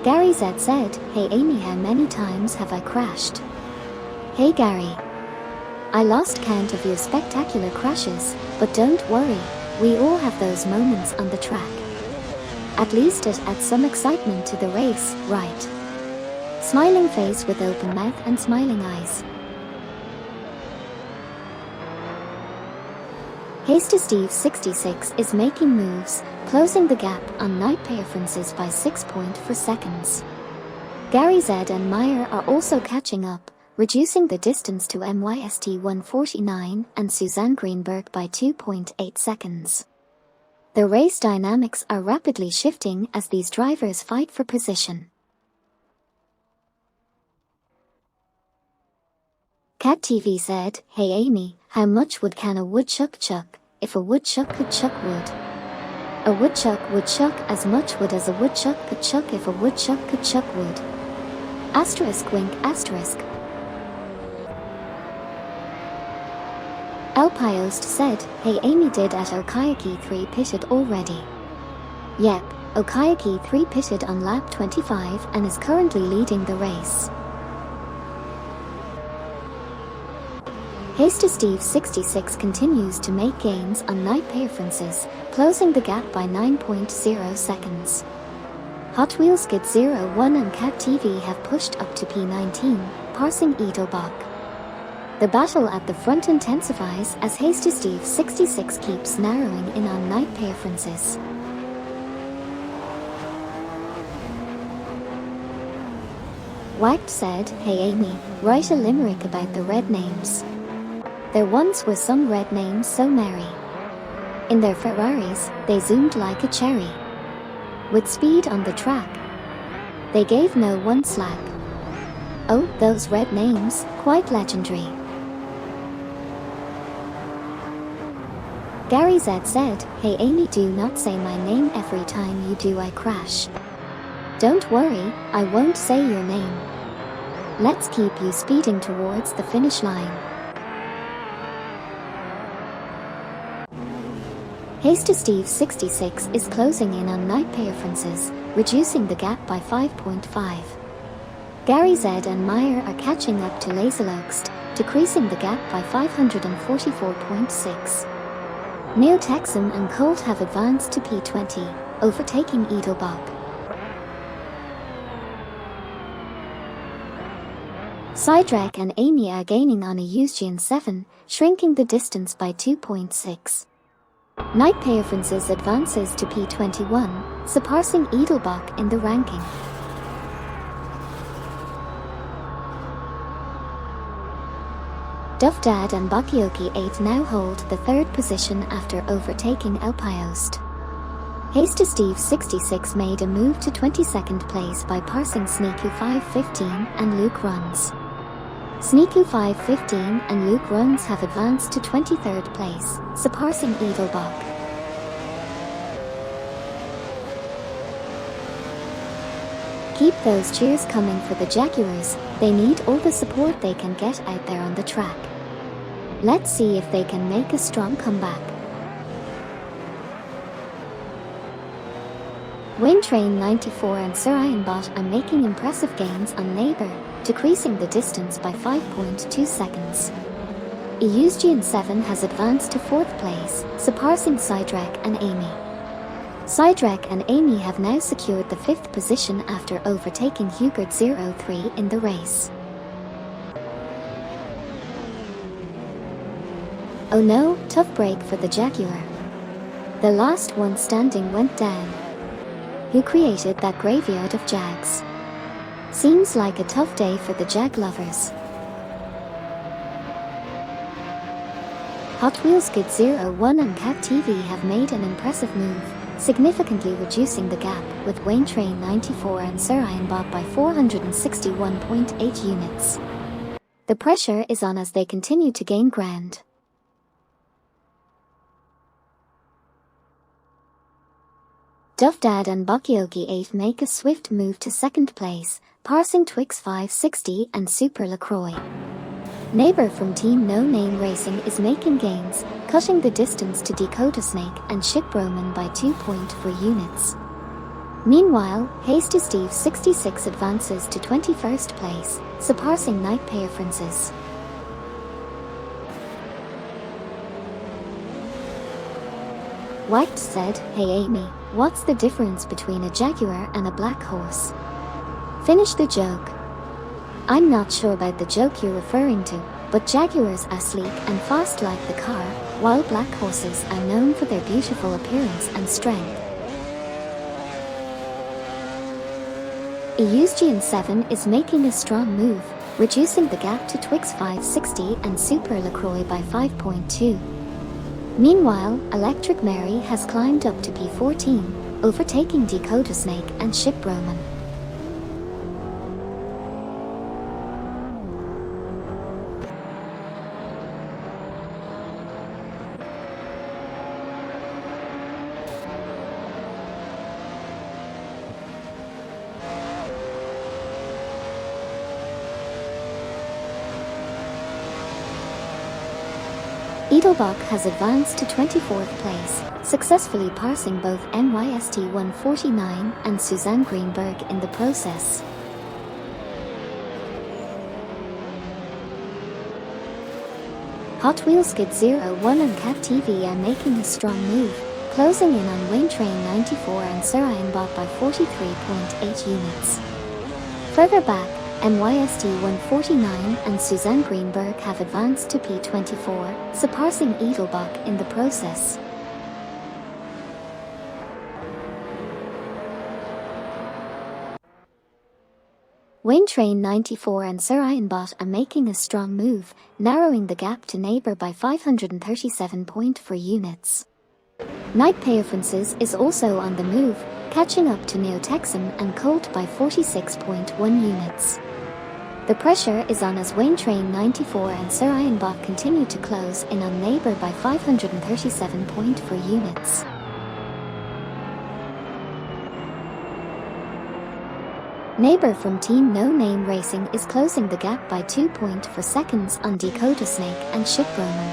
Gary Z said, "Hey Amy, how many times have I crashed?" Hey Gary. I lost count of your spectacular crashes, but don't worry, we all have those moments on the track. At least it adds some excitement to the race, right? Smiling face with open mouth and smiling eyes. Hasty Steve 66 is making moves, closing the gap on night preferences by 6.4 seconds. Gary Z and Meyer are also catching up, reducing the distance to MYST 149 and Suzanne Greenberg by 2.8 seconds. The race dynamics are rapidly shifting as these drivers fight for position. Cat TV said, "Hey Amy, how much wood can a woodchuck chuck, if a woodchuck could chuck wood?" A woodchuck would chuck as much wood as a woodchuck could chuck if a woodchuck could chuck wood. Asterisk wink asterisk. Alpiost said, "Hey Amy, did at Okayaki 3 pitted already?" Yep, Okayaki 3 pitted on lap 25 and is currently leading the race. Hasty Steve 66 continues to make gains on night preferences, closing the gap by 9.0 seconds. Hot Wheels Skid 01 and Cat TV have pushed up to P19, passing Edelbach. The battle at the front intensifies as Hasty Steve 66 keeps narrowing in on night preferences. Wacked said, "Hey Amy, write a limerick about the red names. There once were some red names so merry. In their Ferraris, they zoomed like a cherry. With speed on the track, they gave no one slack. Oh, those red names, quite legendary." Gary Z said, "Hey Amy, do not say my name every time you do I crash. Don't worry, I won't say your name. Let's keep you speeding towards the finish line." Hasty Steve 66 is closing in on night preferences, reducing the gap by 5.5. Gary Z and Meyer are catching up to Laserloxt, decreasing the gap by 544.6. Neo Texan and Colt have advanced to P20, overtaking Edelbach. Sidrek and Amy are gaining on a Eugene 7, shrinking the distance by 2.6. Night Preferences advances to P21, surpassing Edelbach in the ranking. Duffdad and Bakioki 8 now hold the third position after overtaking Alpiost. Hasty Steve 66 made a move to 22nd place by passing Sneaku 515 and Luke Runs. Sneaku 515 and Luke Runs have advanced to 23rd place, surpassing Edelbach. Keep those cheers coming for the Jaguars, they need all the support they can get out there on the track. Let's see if they can make a strong comeback. Wayne Train 94 and Sir Ironbot are making impressive gains on Neighbour, decreasing the distance by 5.2 seconds. Eusgian 7 has advanced to 4th place, surpassing Sidrek and Amy. Sidrek and Amy have now secured the 5th position after overtaking Hugert 03 in the race. Oh no, tough break for the Jaguar. The last one standing went down. Who created that graveyard of Jags? Seems like a tough day for the Jag lovers. Hot Wheels Kid 01 and Cat TV have made an impressive move, significantly reducing the gap with Wayne Train 94 and Sir Ironbot by 461.8 units. The pressure is on as they continue to gain ground. Duff Dad and Bakyogi 8 make a swift move to 2nd place, passing Twix 560 and Super LaCroix. Neighbour from Team No Name Racing is making gains, cutting the distance to Dakota Snake and Ship Roman by 2.4 units. Meanwhile, Hasty Steve 66 advances to 21st place, surpassing Night Francis. White said, "Hey Amy, what's the difference between a Jaguar and a black horse? Finish the joke." I'm not sure about the joke you're referring to, but Jaguars are sleek and fast like the car, while black horses are known for their beautiful appearance and strength. Eusgian 7 is making a strong move, reducing the gap to Twix 560 and Super LaCroix by 5.2. Meanwhile, Electric Mary has climbed up to P14, overtaking Dakota Snake and Ship Roman. Edelbach has advanced to 24th place, successfully passing both NYST 149 and Suzanne Greenberg in the process. Hot Wheels Kid 01 and Cat TV are making a strong move, closing in on Wayne Train 94 and Sir Ironbot by 43.8 units. Further back, NYST 149 and Suzanne Greenberg have advanced to P24, surpassing Edelbach in the process. Wayne Train 94 and Sir Ironbot are making a strong move, narrowing the gap to Neighbour by 537.4 units. Night Francis is also on the move, catching up to Neo-Texan and Colt by 46.1 units. The pressure is on as Wayne Train 94 and Sir Ironbot continue to close in on Neighbour by 537.4 units. Neighbour from Team No Name Racing is closing the gap by 2.4 seconds on Dakota Snake and Ship Roman.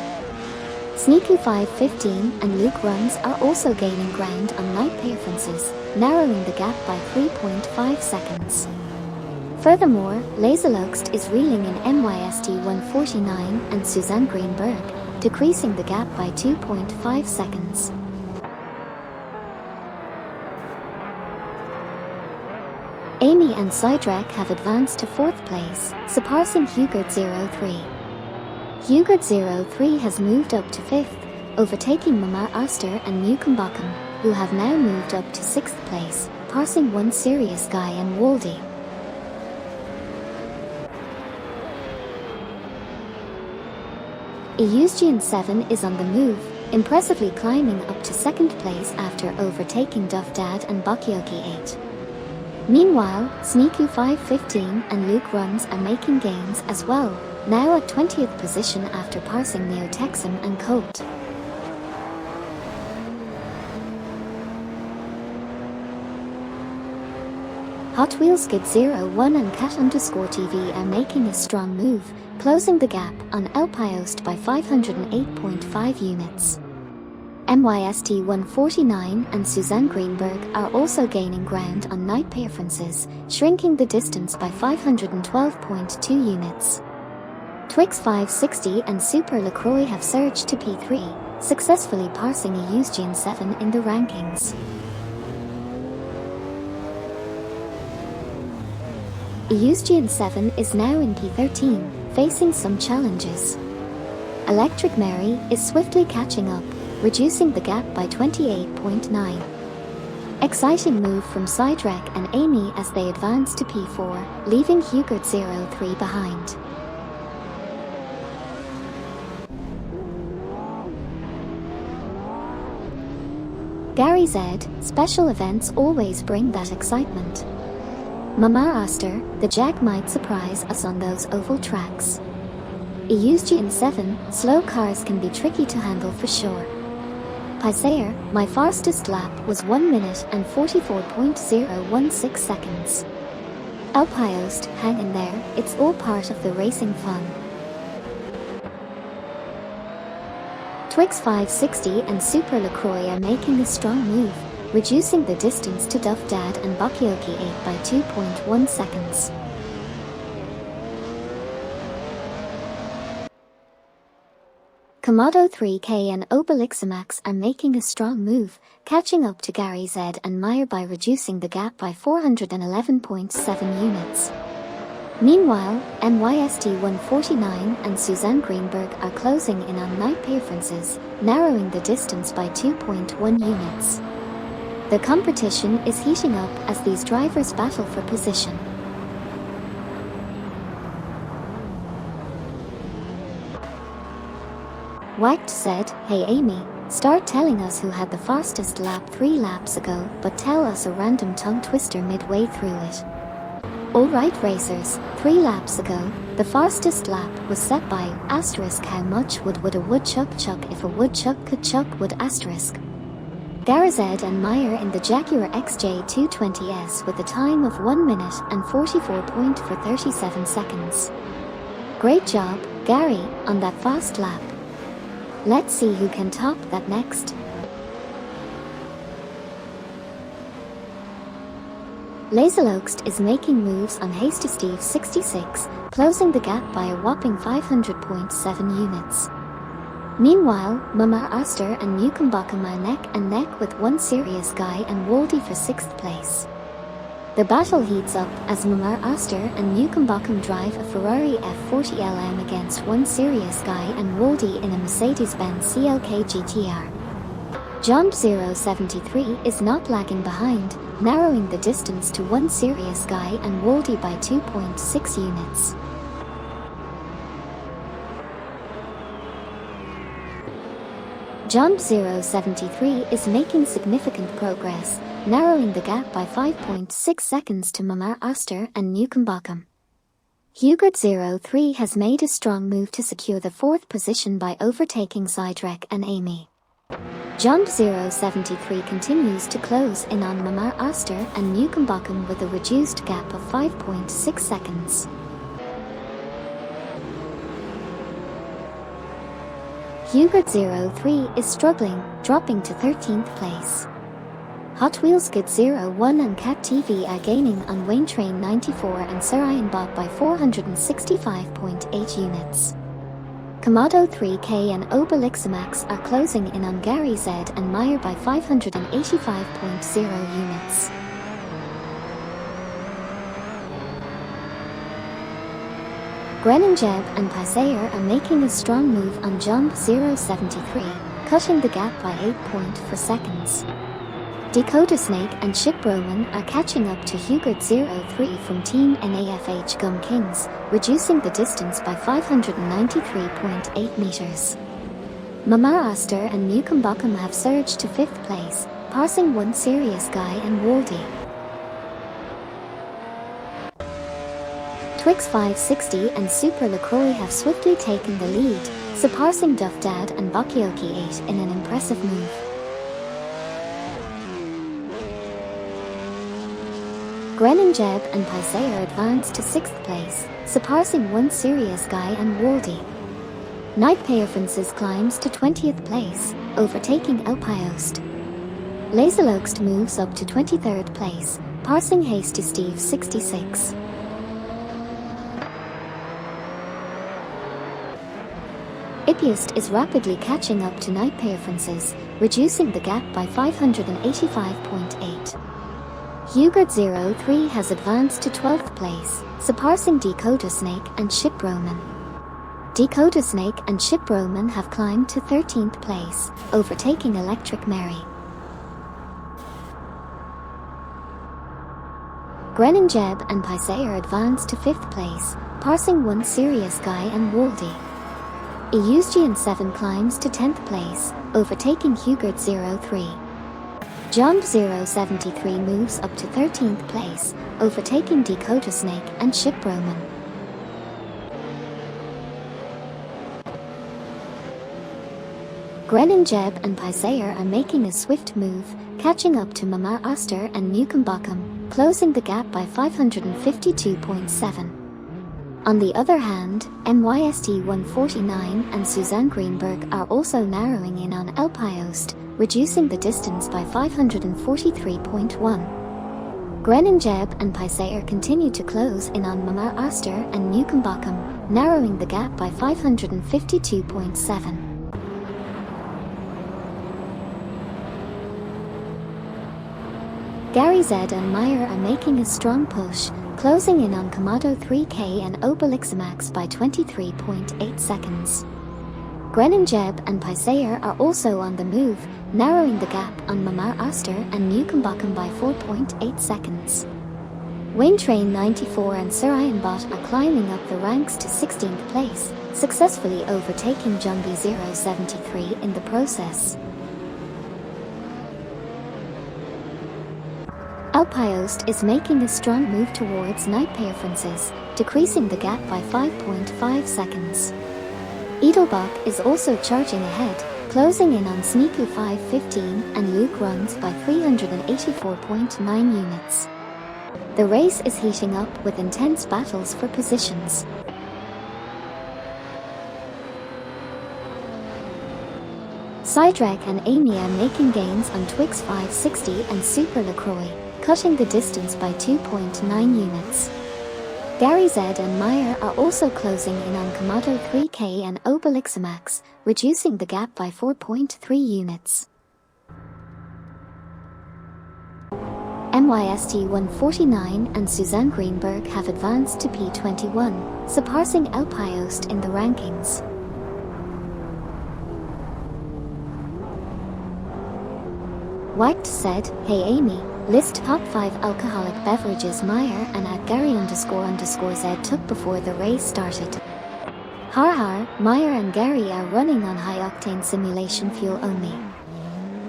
Sneaky 515 and Luke Runs are also gaining ground on Night Francis, narrowing the gap by 3.5 seconds. Furthermore, Laserloxt is reeling in NYST 149 and Suzanne Greenberg, decreasing the gap by 2.5 seconds. Amy and Sidrak have advanced to 4th place, surpassing Hugert 03. Hugert 03 has moved up to 5th, overtaking Mama Oster and Newcombotham, who have now moved up to 6th place, passing One Serious Guy and Waldy. Eusgian 7 is on the move, impressively climbing up to 2nd place after overtaking Duff Dad and Bakyogi 8. Meanwhile, Sneaky 515 and Luke Runs are making gains as well, now at 20th position after passing Neo-Texan and Colt. Hot Wheels Skid 01 and Cat_TV are making a strong move, closing the gap on Alpiost by 508.5 units. MYST 149 and Suzanne Greenberg are also gaining ground on night preferences, shrinking the distance by 512.2 units. Twix 560 and Super LaCroix have surged to P3, successfully passing a used GN7 in the rankings. A used GN7 is now in P13, facing some challenges. Electric Mary is swiftly catching up, reducing the gap by 28.9. Exciting move from Sidrek and Amy as they advance to P4, leaving Hugert 03 behind. Gary Z, special events always bring that excitement. Mama Aster, the Jag might surprise us on those oval tracks. A used GN7, slow cars can be tricky to handle for sure. Pisair, my fastest lap was 1 minute and 44.016 seconds. Alpiost, hang in there, it's all part of the racing fun. Twix 560 and Super LaCroix are making a strong move, reducing the distance to Duff Dad and Bakioki 8 by 2.1 seconds. Komodo 3K and Obelixamax are making a strong move, catching up to Gary Z and Meyer by reducing the gap by 411.7 units. Meanwhile, MYST 149 and Suzanne Greenberg are closing in on night preferences, narrowing the distance by 2.1 units. The competition is heating up as these drivers battle for position. Wacked said, "Hey Amy, start telling us who had the fastest lap 3 laps ago, but tell us a random tongue twister midway through it." Alright racers, 3 laps ago, the fastest lap was set by asterisk how much would a woodchuck chuck if a woodchuck could chuck wood asterisk. Garazed and Meyer in the Jaguar XJ220S with a time of 1 minute and 44.37 seconds. Great job, Gary, on that fast lap. Let's see who can top that next. Laserloxt is making moves on Hasty Steve 66, closing the gap by a whopping 500.7 units. Meanwhile, Mama Aster and Mukumbakam are neck and neck with One Serious Guy and Waldy for 6th place. The battle heats up as Mama Aster and Mukumbakam drive a Ferrari F40 LM against One Serious Guy and Waldy in a Mercedes-Benz CLK GTR. Jump 073 is not lagging behind, narrowing the distance to One Serious Guy and Waldy by 2.6 units. Jump 073 is making significant progress, narrowing the gap by 5.6 seconds to Mama Aster and Mukumbakam. Hugert 03 has made a strong move to secure the 4th position by overtaking Sidrek and Amy. Jump 073 continues to close in on Mama Aster and Mukumbakam with a reduced gap of 5.6 seconds. Hugert 03 is struggling, dropping to 13th place. Hot Wheels Skid 01 and Cat TV are gaining on Wayne Train 94 and Sarayan Bob by 465.8 units. Komodo 3K and Obelixamax are closing in on Gary Z and Meyer by 585.0 units. Grenninjeb and Pisair are making a strong move on Jump 073, cutting the gap by 8.4 seconds. Dakota Snake and Chip Roman are catching up to Hugert 03 from Team NAFH Gum Kings, reducing the distance by 593.8 meters. Mama Aster and Mukumbakam have surged to 5th place, passing One Serious Guy and Waldy. Twix 560 and Super LaCroix have swiftly taken the lead, surpassing Duff Dad and Bakioki 8 in an impressive move. Gren Jeb and Paisayer advanced to 6th place, surpassing one Sirius Guy and Waldy. Night Francis climbs to 20th place, overtaking Alpiost. Laserlogst moves up to 23rd place, passing Hasty Steve 66. Ipiest is rapidly catching up to Night Francis, reducing the gap by 585.8. Hugard 03 has advanced to 12th place, surpassing Dakota Snake and Ship Roman. Dakota Snake and Ship Roman have climbed to 13th place, overtaking Electric Mary. Gren Jeb and Paisayer advanced to 5th place, passing one Sirius Guy and Waldy. Eusgian 7 climbs to 10th place, overtaking Hugard 03. Jump 073 moves up to 13th place, overtaking Dakota Snake and Ship Roman. Gren Jeb and Paisayer are making a swift move, catching up to Mamar Oster and Newcombochum, closing the gap by 552.7. On the other hand, MYST 149 and Suzanne Greenberg are also narrowing in on Alpiost, reducing the distance by 543.1. Gren Jeb and Paisayer continue to close in on Mamar Oster and Newcombochum, narrowing the gap by 552.7. Gary Z and Meyer are making a strong push, closing in on Komodo 3K and Obelixamax by 23.8 seconds. Gren Jeb and Paisayer are also on the move, narrowing the gap on Mamar Oster and Newcombochum by 4.8 seconds. Wayne Train 94 and Sir Ironbot are climbing up the ranks to 16th place, successfully overtaking Jumby 073 in the process. Alpiost is making a strong move towards Night Francis, decreasing the gap by 5.5 seconds. Edelbach is also charging ahead, closing in on Sneaku 515 and Luke runs by 384.9 units. The race is heating up with intense battles for positions. Sidrak and Amy are making gains on Twix 560 and Super LaCroix, cutting the distance by 2.9 units. Gary Z and Meyer are also closing in on Komodo 3K and Obelixamax, reducing the gap by 4.3 units. MYST 149 and Suzanne Greenberg have advanced to P21, surpassing Alpiost in the rankings. White said, "Hey Amy, list top 5 alcoholic beverages Meyer and at Gary__Z took before the race started." Har, Meyer and Gary are running on high-octane simulation fuel only.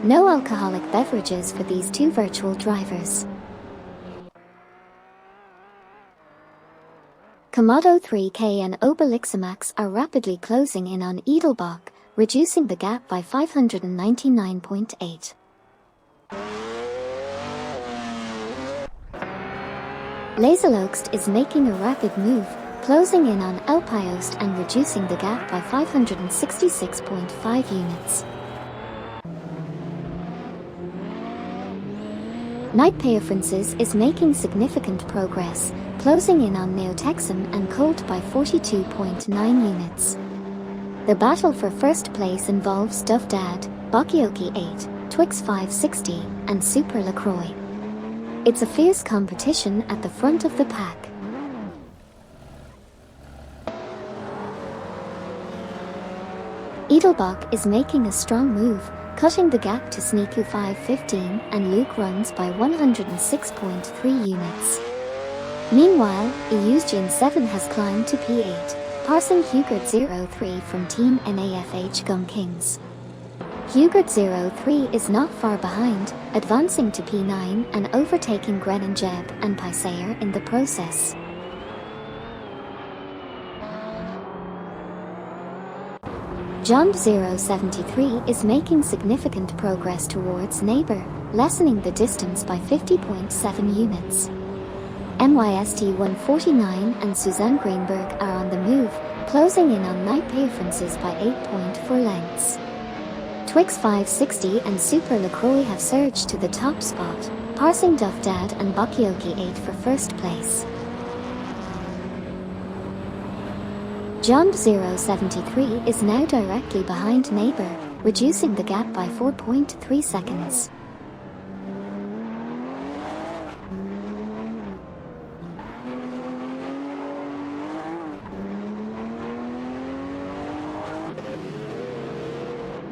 No alcoholic beverages for these two virtual drivers. Komodo 3K and Obelixamax are rapidly closing in on Edelbach, reducing the gap by 599.8. Laserlogst is making a rapid move, closing in on Alpiost and reducing the gap by 566.5 units. Night Francis is making significant progress, closing in on Neotexum and Colt by 42.9 units. The battle for first place involves Dove Dad, Bakioki 8, Twix 560, and Super LaCroix. It's a fierce competition at the front of the pack. Edelbach is making a strong move, cutting the gap to Sneaku 515 and Luke runs by 106.3 units. Meanwhile, Eusgian 7 has climbed to P8, passing Hugard 03 from Team NAFH Gum Kings. Hugard 03 is not far behind, advancing to P9 and overtaking Gren Jeb and Paisayer in the process. Jump 073 is making significant progress towards Neighbor, lessening the distance by 50.7 units. MYST 149 and Suzanne Greenberg are on the move, closing in on night differences by 8.4 lengths. Twix 560 and Super LaCroix have surged to the top spot, passing Duff Dad and Bakioki 8 for first place. Jump 073 is now directly behind Neighbor, reducing the gap by 4.3 seconds.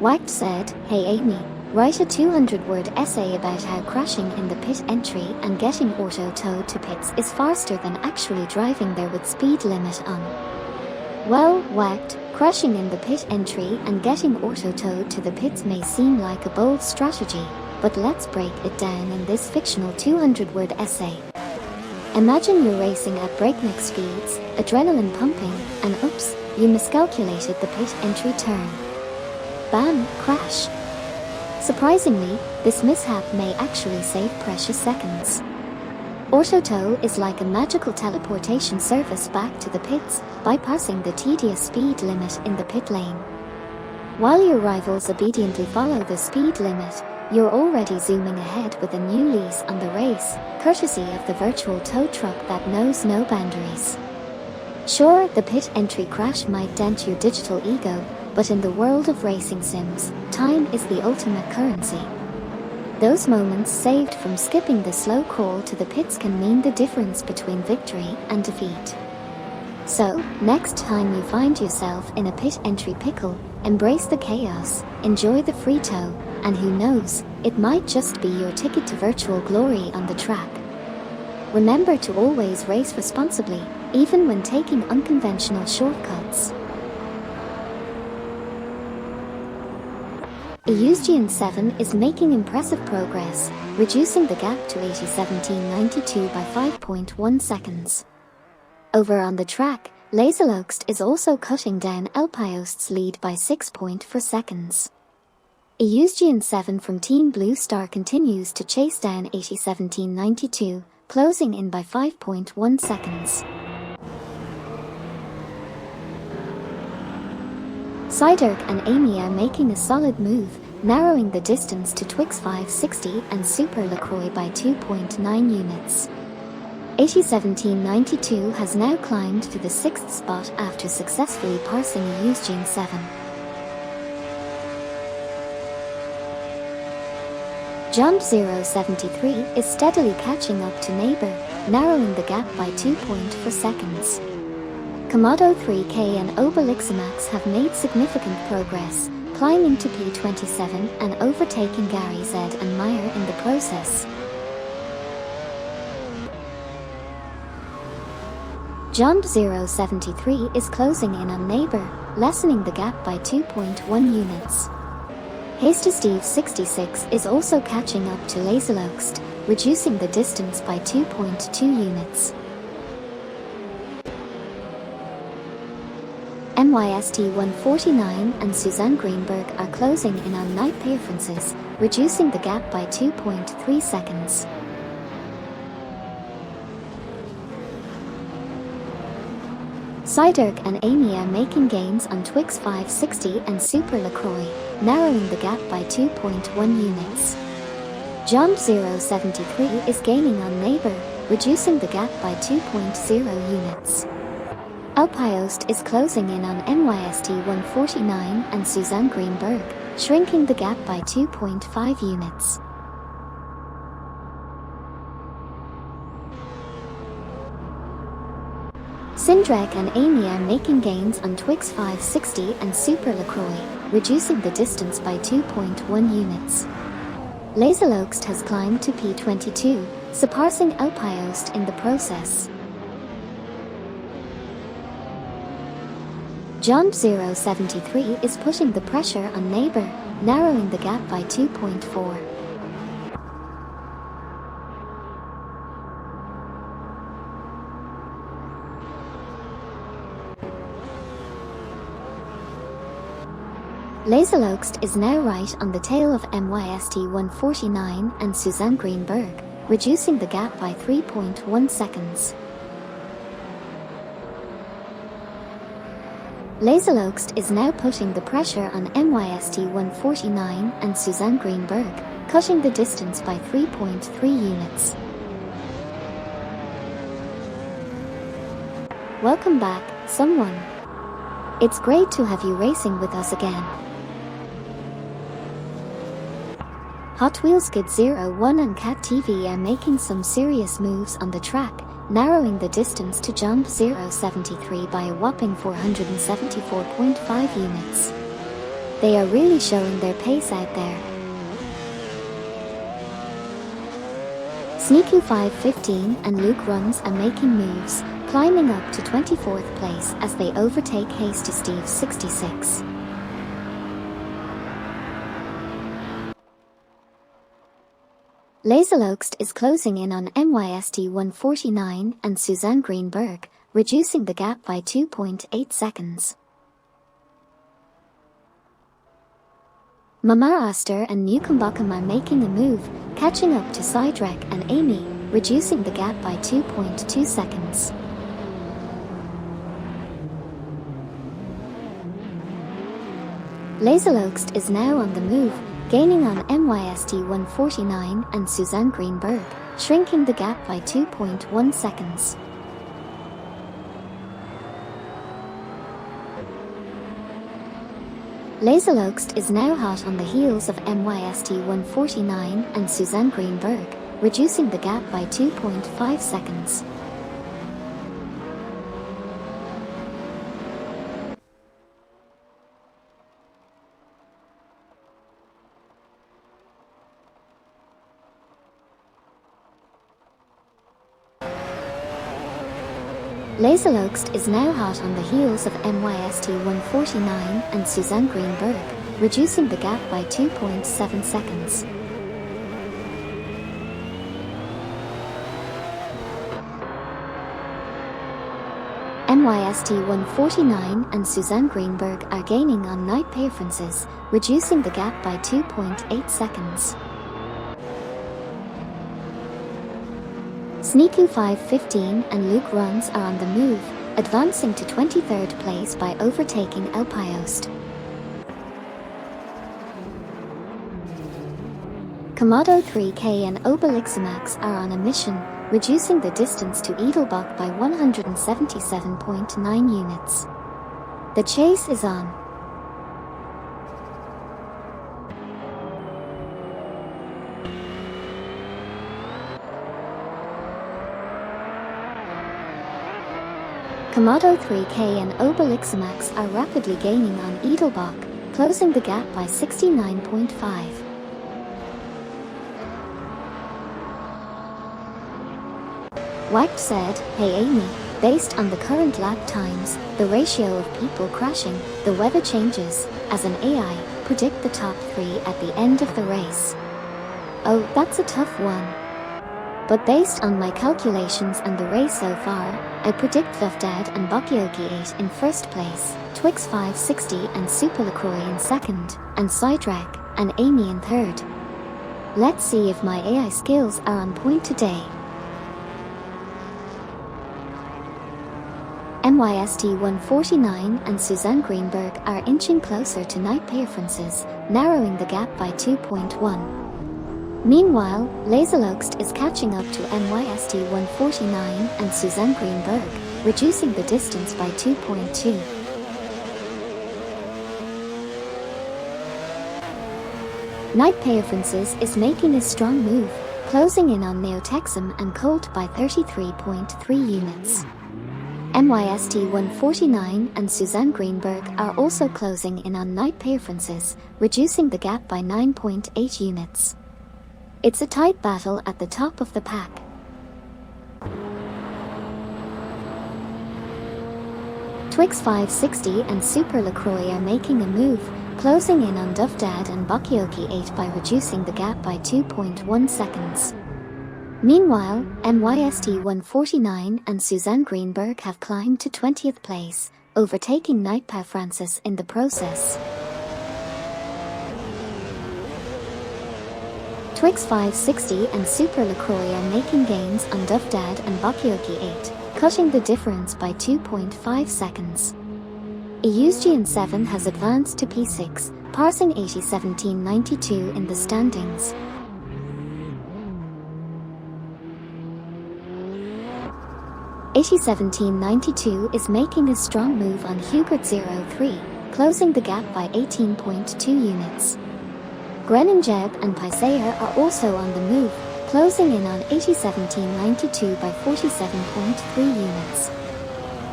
Wacht said, "Hey Amy, write a 200-word essay about how crashing in the pit entry and getting auto-towed to pits is faster than actually driving there with speed limit on." Well, Wacht, crashing in the pit entry and getting auto-towed to the pits may seem like a bold strategy, but let's break it down in this fictional 200-word essay. Imagine you're racing at breakneck speeds, adrenaline pumping, and oops, you miscalculated the pit entry turn. Bam, crash. Surprisingly, this mishap may actually save precious seconds. Auto-tow is like a magical teleportation service back to the pits, bypassing the tedious speed limit in the pit lane. While your rivals obediently follow the speed limit, you're already zooming ahead with a new lease on the race, courtesy of the virtual tow truck that knows no boundaries. Sure, the pit entry crash might dent your digital ego, but in the world of racing sims, time is the ultimate currency. Those moments saved from skipping the slow crawl to the pits can mean the difference between victory and defeat. So, next time you find yourself in a pit entry pickle, embrace the chaos, enjoy the free tow, and who knows, it might just be your ticket to virtual glory on the track. Remember to always race responsibly, even when taking unconventional shortcuts. Eustachian 7 is making impressive progress, reducing the gap to 80-17-92 by 5.1 seconds. Over on the track, Laserloxt is also cutting down Elpiost's lead by 6.4 seconds. Eustachian 7 from Team Blue Star continues to chase down 80-17-92, closing in by 5.1 seconds. Psydirk and Amy are making a solid move, narrowing the distance to Twix 560 and Super LaCroix by 2.9 units. 80-17-92 has now climbed to the 6th spot after successfully parsing Eustachian 7. Jump 073 is steadily catching up to Neighbor, narrowing the gap by 2.4 seconds. Komodo 3K and Obelixamax have made significant progress, climbing to P27 and overtaking Gary Z and Meyer in the process. Jump 073 is closing in on Neighbor, lessening the gap by 2.1 units. Hasty Steve 66 is also catching up to Laserloxt, reducing the distance by 2.2 units. MYST 149 and Suzanne Greenberg are closing in on night differences, reducing the gap by 2.3 seconds. Psydirk and Amy are making gains on Twix 560 and Super LaCroix, narrowing the gap by 2.1 units. Jump 073 is gaining on Neighbor, reducing the gap by 2.0 units. Elpiost is closing in on MYST 149 and Suzanne Greenberg, shrinking the gap by 2.5 units. Sindrek and Amy are making gains on Twix 560 and Super LaCroix, reducing the distance by 2.1 units. Laserloxt has climbed to P22, surpassing Elpiost in the process. Jump 073 is putting the pressure on Neighbor, narrowing the gap by 2.4. Laserloxt is now right on the tail of MYST 149 and Suzanne Greenberg, reducing the gap by 3.1 seconds. Laserloxt is now putting the pressure on MYST 149 and Suzanne Greenberg, cutting the distance by 3.3 units. Welcome back, someone. It's great to have you racing with us again. Hot Wheels Kid 01 and Cat TV are making some serious moves on the track, narrowing the distance to Jump 073 by a whopping 474.5 units. They are really showing their pace out there. Sneaking 515 and Luke Runs are making moves, climbing up to 24th place as they overtake Hasty Steve 66. Laserloxt is closing in on MYST 149 and Suzanne Greenberg, reducing the gap by 2.8 seconds. Mama Oster and Newcombuckham are making a move, catching up to Sidrek and Amy, reducing the gap by 2.2 seconds. Laserloxt is now on the move, gaining on MYST 149 and Suzanne Greenberg, shrinking the gap by 2.1 seconds. Laserloxt is now hot on the heels of MYST 149 and Suzanne Greenberg, reducing the gap by 2.5 seconds. Laserloxt is now hot on the heels of MYST 149 and Suzanne Greenberg, reducing the gap by 2.7 seconds. MYST 149 and Suzanne Greenberg are gaining on Night Preferences, reducing the gap by 2.8 seconds. Sneaking 515 and Luke Runs are on the move, advancing to 23rd place by overtaking Elpiost. Komodo 3K and Obeliximax are on a mission, reducing the distance to Edelbach by 177.9 units. The chase is on. Komodo 3K and Obeliximax are rapidly gaining on Edelbach, closing the gap by 69.5. Wacht said, "Hey Amy, based on the current lap times, the ratio of people crashing, the weather changes, as an AI, predict the top 3 at the end of the race." Oh, that's a tough one. But based on my calculations and the race so far, I predict Vufdad and Bakiogi 8 in first place, Twix 560 and Super LaCroix in second, and Sidrak and Amy in third. Let's see if my AI skills are on point today. MYST 149 and Suzanne Greenberg are inching closer to Night Preferences, narrowing the gap by 2.1. Meanwhile, Laserloxt is catching up to MYST 149 and Suzanne Greenberg, reducing the distance by 2.2. Night Preferences is making a strong move, closing in on Neotexum and Colt by 33.3 units. MYST 149 and Suzanne Greenberg are also closing in on Night Preferences, reducing the gap by 9.8 units. It's a tight battle at the top of the pack. Twix 560 and Super LaCroix are making a move, closing in on Dufdad and Bakioki 8 by reducing the gap by 2.1 seconds. Meanwhile, MYST 149 and Suzanne Greenberg have climbed to 20th place, overtaking Nightpa Francis in the process. Twix 560 and Super LaCroix are making gains on Duff Dad and Bakioki 8, cutting the difference by 2.5 seconds. Eustachian 7 has advanced to P6, passing 801792 in the standings. $801792 is making a strong move on Hugert 03, closing the gap by 18.2 units. Grenin Jeb and Paisayer are also on the move, closing in on $801792 by 47.3 units.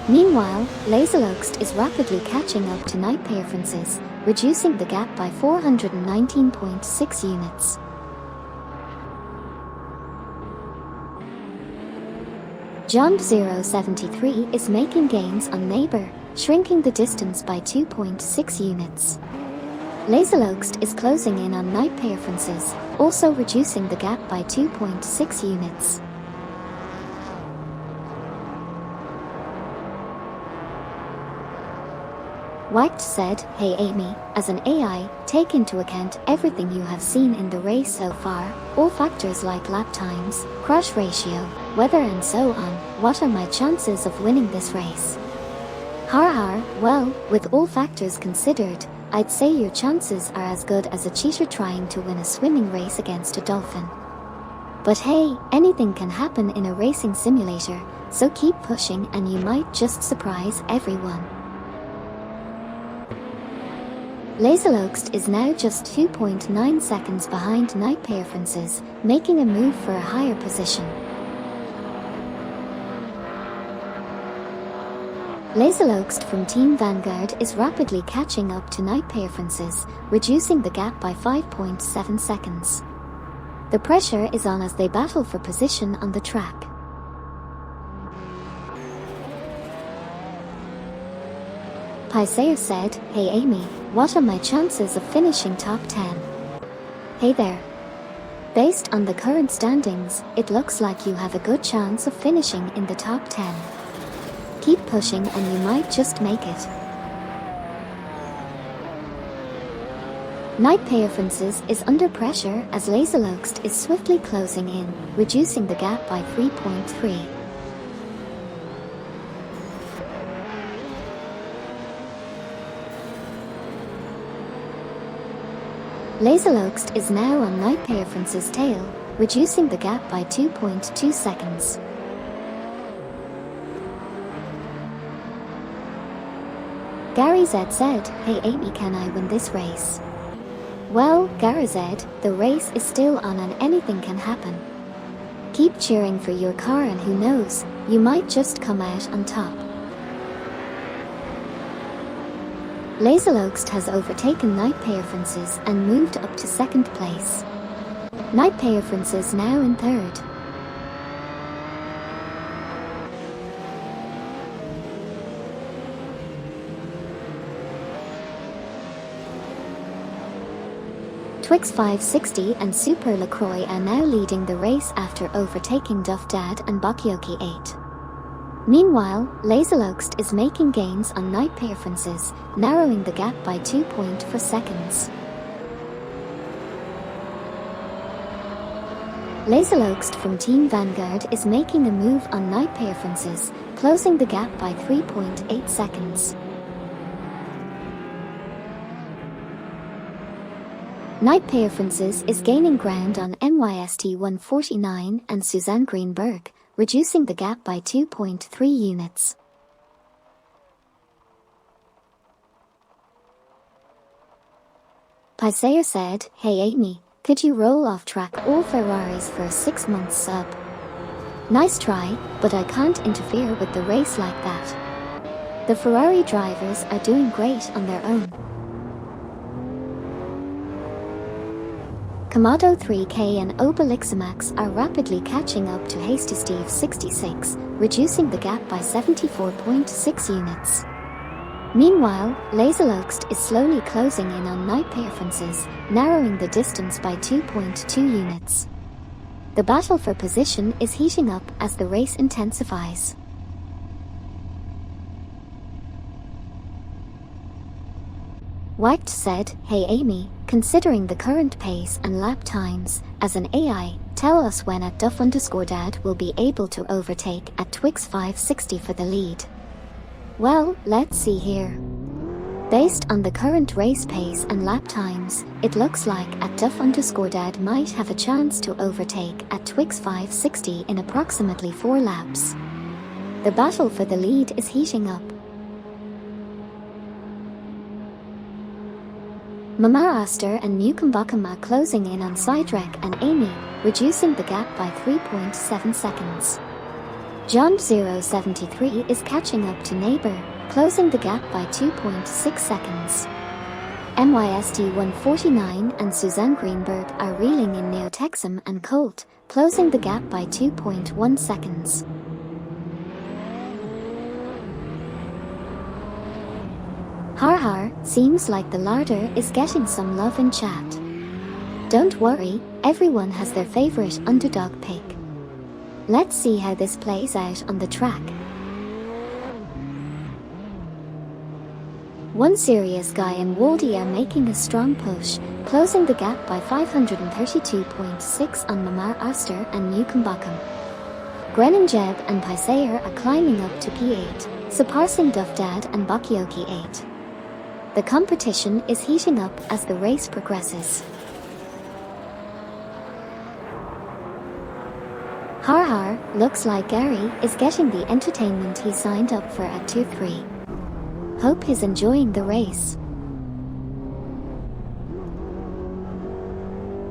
Meanwhile, Laserloxt is rapidly catching up to Night Preferences, reducing the gap by 419.6 units. John 073 is making gains on Neighbor, shrinking the distance by 2.6 units. Laserloxt is closing in on Night Preferences, also reducing the gap by 2.6 units. White said, "Hey Amy, as an AI, take into account everything you have seen in the race so far, all factors like lap times, crash ratio, weather and so on. What are my chances of winning this race?" Har, well, with all factors considered, I'd say your chances are as good as a cheater trying to win a swimming race against a dolphin. But hey, anything can happen in a racing simulator, so keep pushing and you might just surprise everyone. Laserloxt is now just 2.9 seconds behind Night Preferences, making a move for a higher position. Laserloxt from Team Vanguard is rapidly catching up to Night Preferences, reducing the gap by 5.7 seconds. The pressure is on as they battle for position on the track. Paisayer said, "Hey Amy, what are my chances of finishing top 10? Hey there. Based on the current standings, it looks like you have a good chance of finishing in the top 10. Keep pushing and you might just make it." Night Preferences is under pressure as Laserloxt is swiftly closing in, reducing the gap by 3.3. Laserloxt is now on Night Preferences' tail, reducing the gap by 2.2 seconds. Gary Z said, "Hey Amy, can I win this race?" Well, Gary Z, the race is still on and anything can happen. Keep cheering for your car and who knows, you might just come out on top. Laserloxt has overtaken Night Preferences and moved up to second place. Night Preferences now in third. Twix 560 and Super LaCroix are now leading the race after overtaking Duff Dad and Bakioki 8. Meanwhile, Laserloxt is making gains on Night Preferences, narrowing the gap by 2.4 seconds. Laserloxt from Team Vanguard is making a move on Night Preferences, closing the gap by 3.8 seconds. Night Preferences is gaining ground on NYST 149 and Suzanne Greenberg, reducing the gap by 2.3 units. Paisayer said, "Hey Amy, could you roll off track all Ferraris for a 6-month sub? Nice try, but I can't interfere with the race like that. The Ferrari drivers are doing great on their own." Kamado 3K and Obelixamax are rapidly catching up to Hasty Steve 66, reducing the gap by 74.6 units. Meanwhile, Laserloxt is slowly closing in on Night Preferences, narrowing the distance by 2.2 units. The battle for position is heating up as the race intensifies. White said, "Hey Amy, considering the current pace and lap times, as an AI, tell us when at Duff_Dad will be able to overtake at Twix 560 for the lead." Well, let's see here. Based on the current race pace and lap times, it looks like at Duff_Dad might have a chance to overtake at Twix 560 in approximately 4 laps. The battle for the lead is heating up. Mama Aster and Mukumbakam are closing in on Sidrek and Amy, reducing the gap by 3.7 seconds. John 073 is catching up to Neighbor, closing the gap by 2.6 seconds. MYST 149 and Suzanne Greenberg are reeling in Neotexum and Colt, closing the gap by 2.1 seconds. Har seems like the larder is getting some love in chat. Don't worry, everyone has their favorite underdog pick. Let's see how this plays out on the track. One Serious Guy and Waldy are making a strong push, closing the gap by 532.6 on Mama Aster and Mukumbakam. Grennan Jeb and Paisayer are climbing up to P8, surpassing Duff_Dad and Bakioki 8. The competition is heating up as the race progresses. Har, looks like Gary is getting the entertainment he signed up for at 2-3. Hope he's enjoying the race.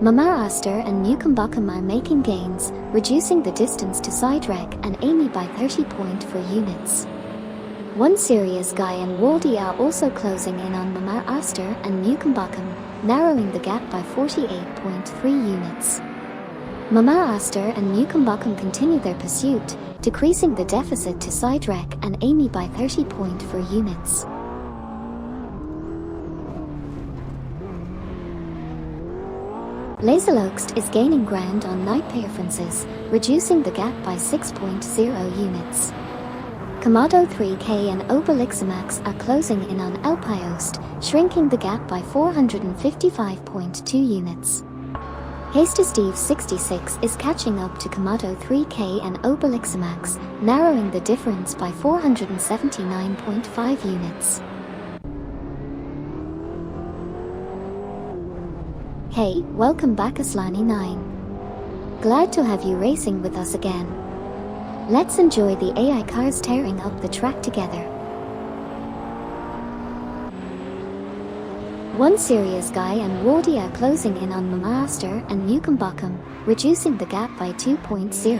Mama Aster and Mukumbakam are making gains, reducing the distance to Sidrek and Amy by 30.4 units. One Serious Guy and Waldy are also closing in on Mama Aster and Mukumbakam, narrowing the gap by 48.3 units. Mama Aster and Mukumbakam continue their pursuit, decreasing the deficit to Sidrek and Amy by 30.4 units. Laserloxt is gaining ground on Night Preferences, reducing the gap by 6.0 units. Komodo 3K and Obelixamax are closing in on Elpiost, shrinking the gap by 455.2 units. Haster Steve 66 is catching up to Komodo 3K and Obelixamax, narrowing the difference by 479.5 units. Hey, welcome back Aslani9. Glad to have you racing with us again. Let's enjoy the AI cars tearing up the track together. One Serious Guy and Waldy are closing in on Mama Aster and Mukumbakam, reducing the gap by 2.0.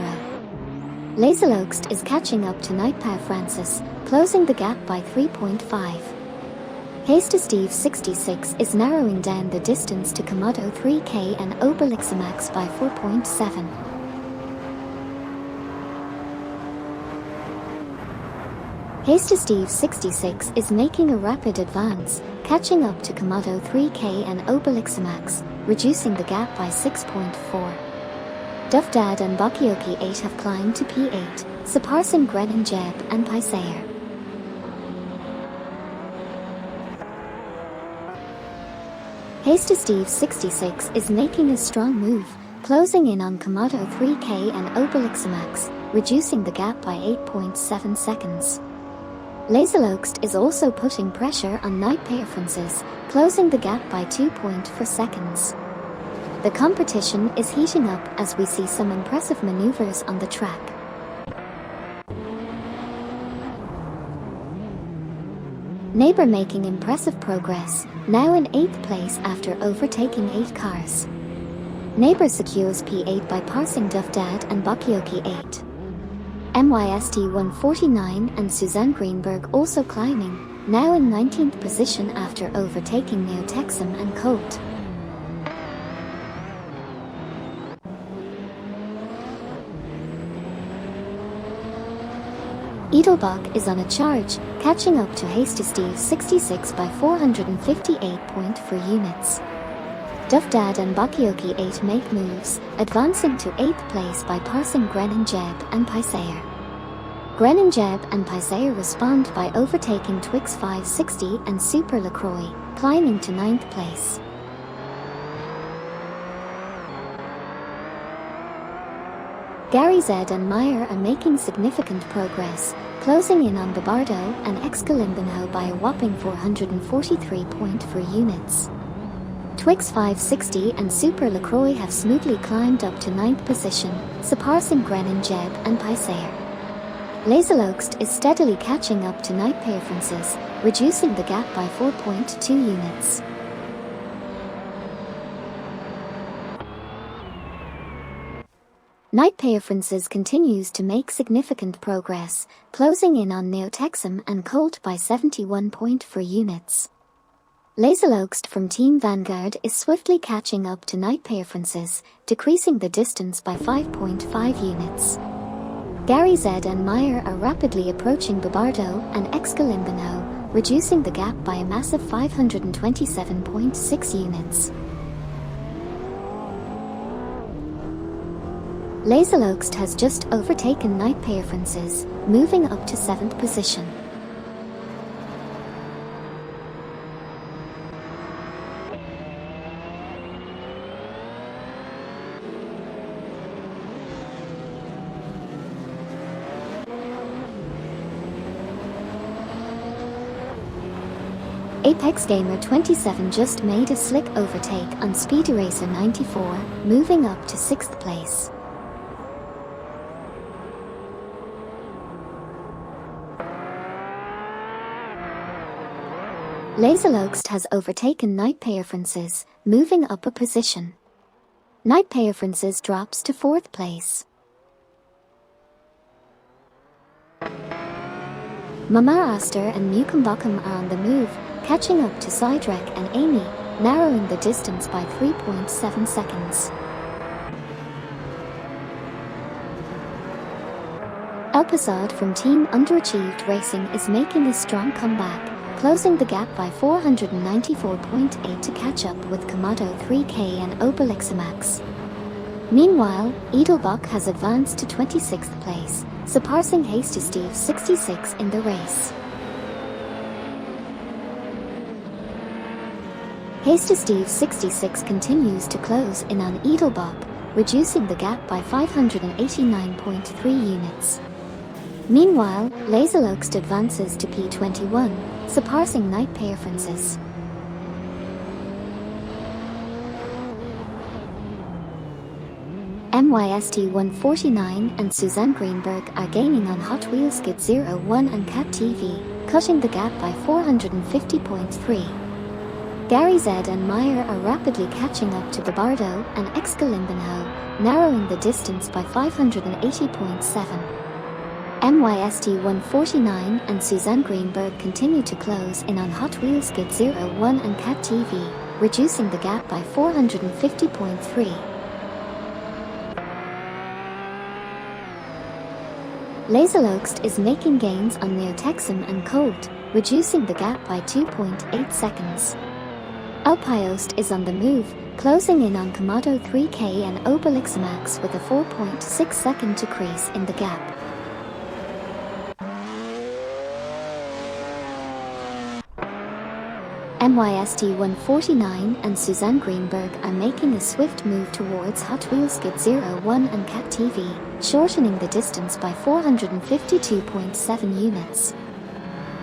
Laserloxt is catching up to Nightpaw Francis, closing the gap by 3.5. Haster Steve 66 is narrowing down the distance to Komodo 3K and Obelixamax by 4.7. Haster Steve 66 is making a rapid advance, catching up to Komodo 3K and Obelixamax, reducing the gap by 6.4. Duff_Dad and Bakioki 8 have climbed to P8, surpassing Grennan Jeb and Paisayer. Haster Steve 66 is making a strong move, closing in on Komodo 3K and Obelixamax, reducing the gap by 8.7 seconds. Laserloxt is also putting pressure on Night Preferences, closing the gap by 2.4 seconds. The competition is heating up as we see some impressive maneuvers on the track. Neighbor making impressive progress, now in 8th place after overtaking 8 cars. Neighbor secures P8 by passing Duff_Dad and Bakioki 8. MYST 149 and Suzanne Greenberg also climbing, now in 19th position after overtaking Neotexum and Colt. Edelbach is on a charge, catching up to Haster Steve 66 by 458.4 units. Duff_Dad and Bakioki 8 make moves, advancing to 8th place by passing Grennan Jeb and Paisayer. Grennan Jeb and Paisayer respond by overtaking Twix 560 and Super LaCroix, climbing to 9th place. Gary Z and Meyer are making significant progress, closing in on Babardo and Excalimbano by a whopping 443.4 units. Twix 560 and Super LaCroix have smoothly climbed up to 9th position, surpassing Grenin Jeb and Paisair. Laserlogst is steadily catching up to Nightpair Francis, reducing the gap by 4.2 units. Nightpair Francis continues to make significant progress, closing in on Neotexum and Colt by 71.4 units. Laserlogst from Team Vanguard is swiftly catching up to Nightpair Francis, decreasing the distance by 5.5 units. Gary Z and Meyer are rapidly approaching Babardo and Excalimbano, reducing the gap by a massive 527.6 units. Laserlogst has just overtaken Nightpair Francis, moving up to 7th position. Apex Gamer 27 just made a slick overtake on Speed Racer 94, moving up to 6th place. Laserlogst has overtaken Nightpair Francis, moving up a position. Nightpair Francis drops to 4th place. Mama Aster and Mukumbakum are on the move, catching up to Sidrek and Amy, narrowing the distance by 3.7 seconds. Alpazad from Team Underachieved Racing is making a strong comeback, closing the gap by 494.8 to catch up with Komodo 3K and Obelixamax. Meanwhile, Edelbach has advanced to 26th place, surpassing Hasty Steve 66 in the race. Hasty Steve 66 continues to close in on Edelbach, reducing the gap by 589.3 units. Meanwhile, Laserlogst advances to P21, surpassing Nightpair Francis. MYST 149 and Suzanne Greenberg are gaining on Hot Wheels Skid 01 and Cat TV, cutting the gap by 450.3. Gary Z and Meyer are rapidly catching up to Babardo and Excalimbano, narrowing the distance by 580.7. MYST 149 and Suzanne Greenberg continue to close in on Hot Wheels Skid 01 and Cat TV, reducing the gap by 450.3. Laserlogst is making gains on Neotexum and Colt, reducing the gap by 2.8 seconds. Alpiost is on the move, closing in on Komodo 3K and Obelixamax with a 4.6 second decrease in the gap. MYST 149 and Suzanne Greenberg are making a swift move towards Hot Wheels Skid 01 and Cat TV, shortening the distance by 452.7 units.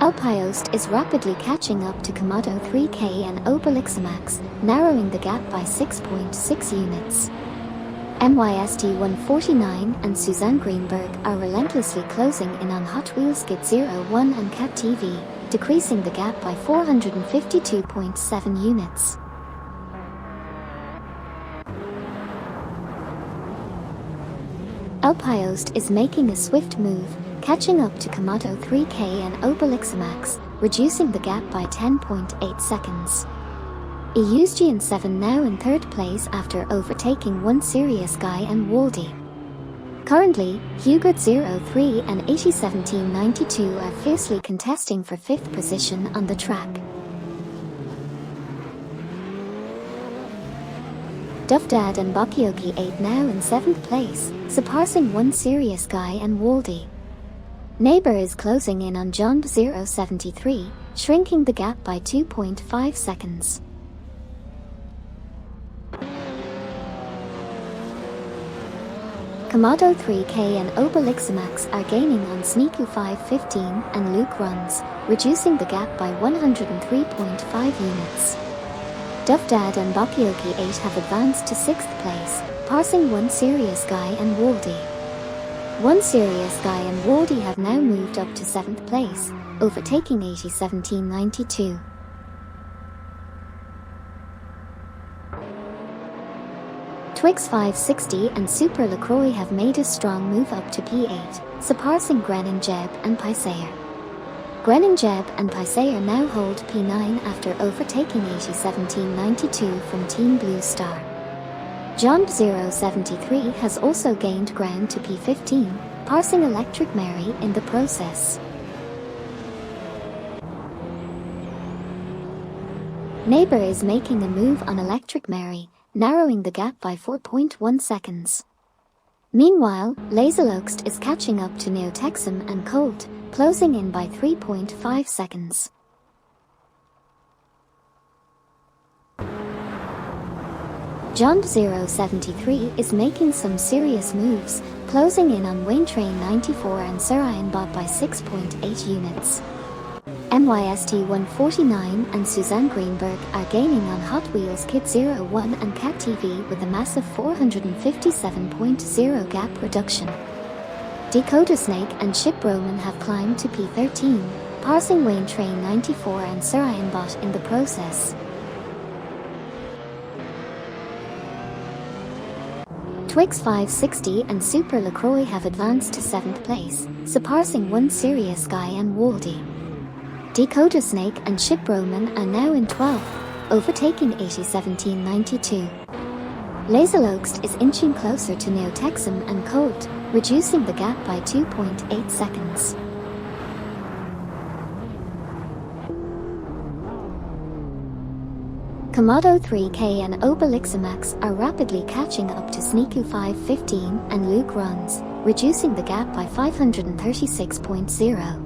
Alpiost is rapidly catching up to Komodo 3K and Obelixamax, narrowing the gap by 6.6 units. MYST 149 and Suzanne Greenberg are relentlessly closing in on Hot Wheels Skid 01 and Cat TV, decreasing the gap by 452.7 units. Alpiost is making a swift move, catching up to Komodo 3K and Obelixamax, reducing the gap by 10.8 seconds. Eusgian 7 now in 3rd place after overtaking One Serious Guy and Waldy. Currently, Hugert 03 and 801792 are fiercely contesting for 5th position on the track. Duffdad and Bakiogi 8 now in 7th place, surpassing One Serious Guy and Waldy. Neighbor is closing in on John 073, shrinking the gap by 2.5 seconds. Komodo 3K and Obelixamax are gaining on Sneaku 515 and Luke runs, reducing the gap by 103.5 units. Dufdad and Bakioki 8 have advanced to 6th place, passing One Serious Guy and Waldy. One Serious Guy and Waldy have now moved up to 7th place, overtaking 801792. Twix 560 and Super LaCroix have made a strong move up to P8, surpassing Grenin Jeb and Paisayer. Grenin Jeb and Paisayer now hold P9 after overtaking 801792 from Team Blue Star. John 073 has also gained ground to P15, passing Electric Mary in the process. Neighbor is making a move on Electric Mary, narrowing the gap by 4.1 seconds. Meanwhile, Laserloxt is catching up to Neotexum and Colt, closing in by 3.5 seconds. John 073 is making some serious moves, closing in on Wayne Train 94 and Surian Bot by 6.8 units. MYST 149 and Suzanne Greenberg are gaining on Hot Wheels Kid 01 and Cat TV with a massive 457.0 gap reduction. Dakota Snake and Ship Roman have climbed to P13, passing Wayne Train 94 and Surian Bot in the process. Twix 560 and Super LaCroix have advanced to 7th place, surpassing One Serious Guy and Waldy. Dakota Snake and Ship Roman are now in 12th, overtaking 801792. Laserloxt is inching closer to Neotexum and Colt, reducing the gap by 2.8 seconds. Komodo 3K and Obelixamax are rapidly catching up to Sneaku 515 and Luke runs, reducing the gap by 536.0.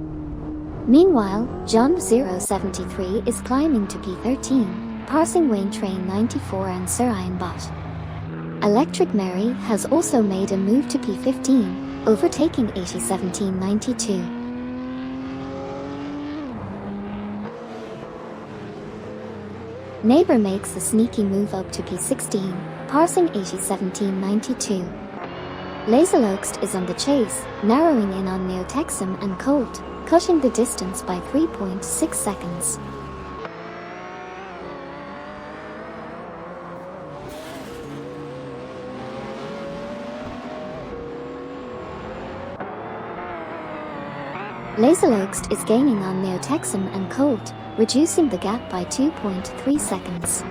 Meanwhile, John 073 is climbing to P13, passing Wayne Train 94 and Surian Bot. Electric Mary has also made a move to P15, overtaking 801792. Neighbor makes a sneaky move up to P16, passing 801792. Laserloxt is on the chase, narrowing in on Neotexum and Colt, cutting the distance by 3.6 seconds. Laserloxt is gaining on Neotexum and Colt, reducing the gap by 2.3 seconds.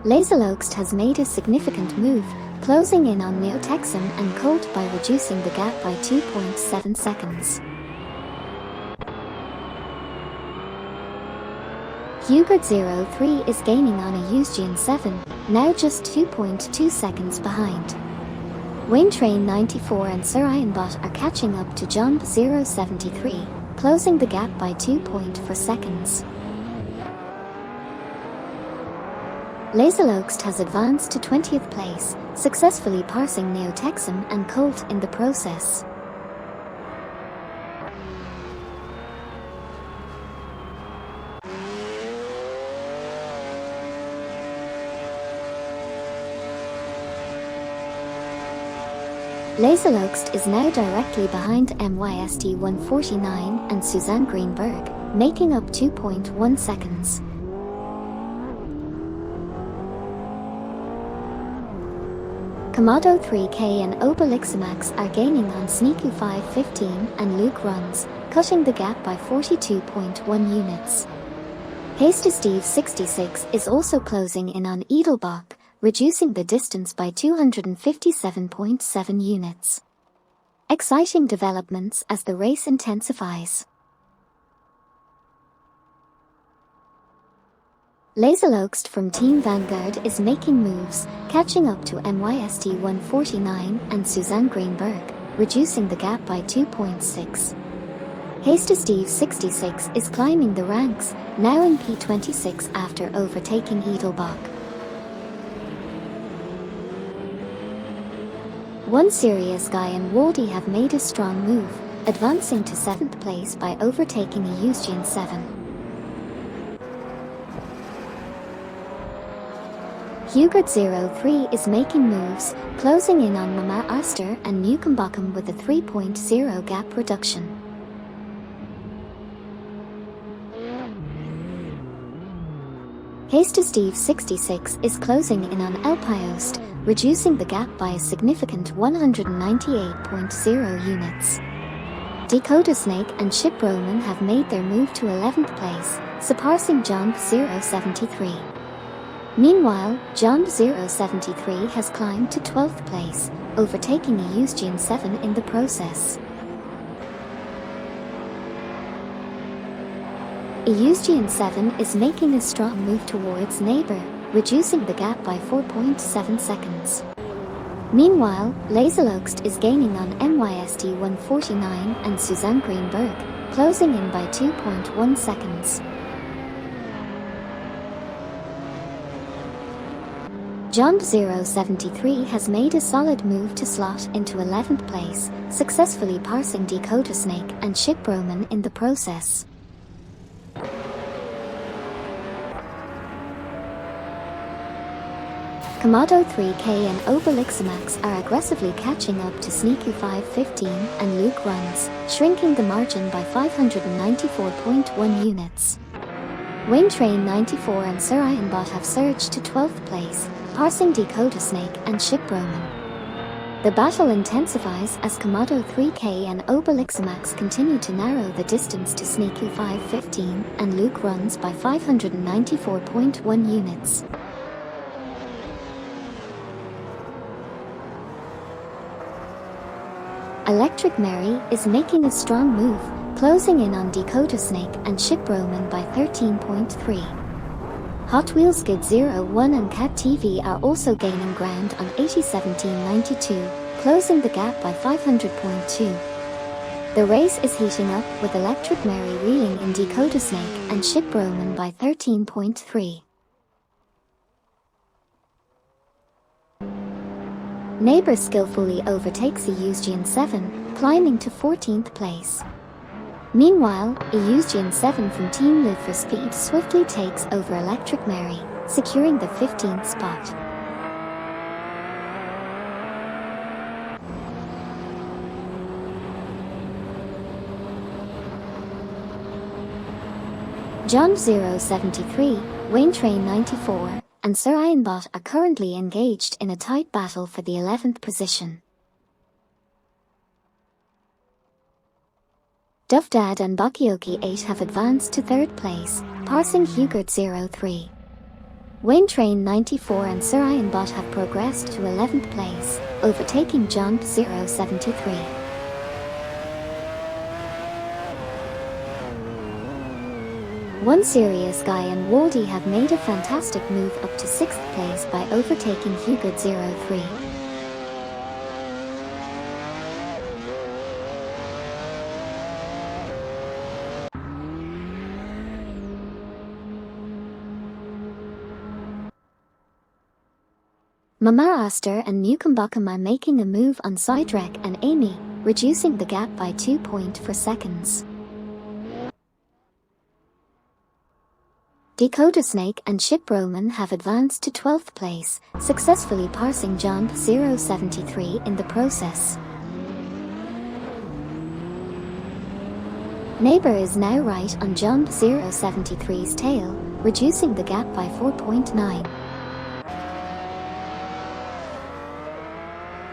Laserloxt has made a significant move, closing in on Neotexum and Colt by reducing the gap by 2.7 seconds. Hugard03 is gaining on a Usgian 7, now just 2.2 seconds behind. Wayne Train 94 and Surian Bot are catching up to Jump 073, closing the gap by 2.4 seconds. Laserloxt has advanced to 20th place, successfully passing Neotexum and Colt in the process. Laserloxt is now directly behind MYST 149 and Suzanne Greenberg, making up 2.1 seconds. Komodo 3K and Obelixamax are gaining on Sneaku 515 and Luke runs, cutting the gap by 42.1 units. Hasty Steve 66 is also closing in on Edelbach, reducing the distance by 257.7 units. Exciting developments as the race intensifies. Laserloxt from Team Vanguard is making moves, catching up to MYST 149 and Suzanne Greenberg, reducing the gap by 2.6. Steve 66 is climbing the ranks, now in P26 after overtaking Edelbach. One Serious Guy and Waldy have made a strong move, advancing to 7th place by overtaking a Eugene 7. Hugert03 is making moves, closing in on Mama Aster and Newcombotham with a 3.0 gap reduction. Steve 66 is closing in on Elpiost, reducing the gap by a significant 198.0 units. Dakota Snake and Ship Roman have made their move to 11th place, surpassing Jump 073. Meanwhile, Jump 073 has climbed to 12th place, overtaking a Eugene 7 in the process. Eugene 7 is making a strong move towards Neighbor, reducing the gap by 4.7 seconds. Meanwhile, Laserloxt is gaining on MYST 149 and Suzanne Greenberg, closing in by 2.1 seconds. Jump 073 has made a solid move to slot into 11th place, successfully passing Dakota Snake and Ship Roman in the process. Komodo 3K and Obelixamax are aggressively catching up to Sneaky 515 and Luke Runs, shrinking the margin by 594.1 units. Wayne Train 94 and Sir Ironbot have surged to 12th place, passing Dakota Snake and Ship Roman. The battle intensifies as Komodo 3K and Obelixamax continue to narrow the distance to Sneaky 515 and Luke Runs by 594.1 units. Electric Mary is making a strong move, closing in on Dakota Snake and Ship Roman by 13.3. Hot Wheels Skid 01 and Cat TV are also gaining ground on 801792, closing the gap by 500.2. The race is heating up with Electric Mary reeling in Dakota Snake and Ship Roman by 13.3. Neighbor skillfully overtakes a Eugene 7, climbing to 14th place. Meanwhile, a Eugene 7 from Team Live for Speed swiftly takes over Electric Mary, securing the 15th spot. John 073, Wayne Train 94, and Sir Ironbot are currently engaged in a tight battle for the 11th position. Duff Dad and Bakioki 8 have advanced to 3rd place, passing Hugert 03. Wayne Train 94 and Sir Ironbot have progressed to 11th place, overtaking Jump 073. One Serious Guy and Waldy have made a fantastic move up to 6th place by overtaking Hugert 03. Mama Aster and Newcombotham are making a move on Sidrek and Amy, reducing the gap by 2.4 seconds. Dakota Snake and Ship Roman have advanced to 12th place, successfully passing Jump 073 in the process. Neighbor is now right on Jump 073's tail, reducing the gap by 4.9.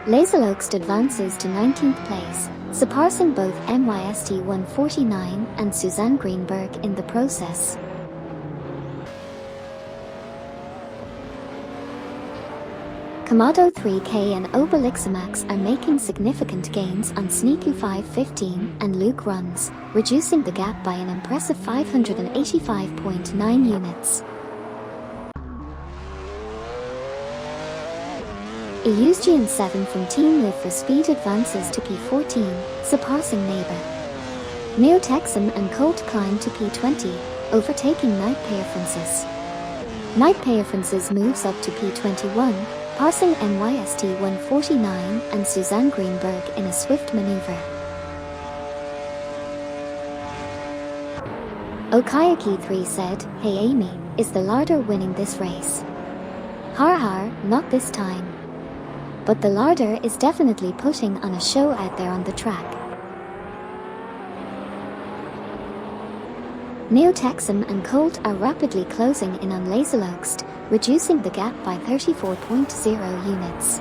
Laserloxt advances to 19th place, surpassing both MYST 149 and Suzanne Greenberg in the process. Komodo 3K and Obelixamax are making significant gains on Sneaky 515 and Luke Runs, reducing the gap by an impressive 585.9 units. Eustachian 7 from Team Live for Speed advances to P14, surpassing neighbor. Neo Texan and Colt climb to P20, overtaking Night Francis. Night Francis moves up to P21, passing NYST 149 and Suzanne Greenberg in a swift maneuver. Okayaki 3 said, "Hey Amy, is the larder winning this race?" Har har, not this time. But the larder is definitely putting on a show out there on the track. Neo Texan and Colt are rapidly closing in on Laserloxt, reducing the gap by 34.0 units.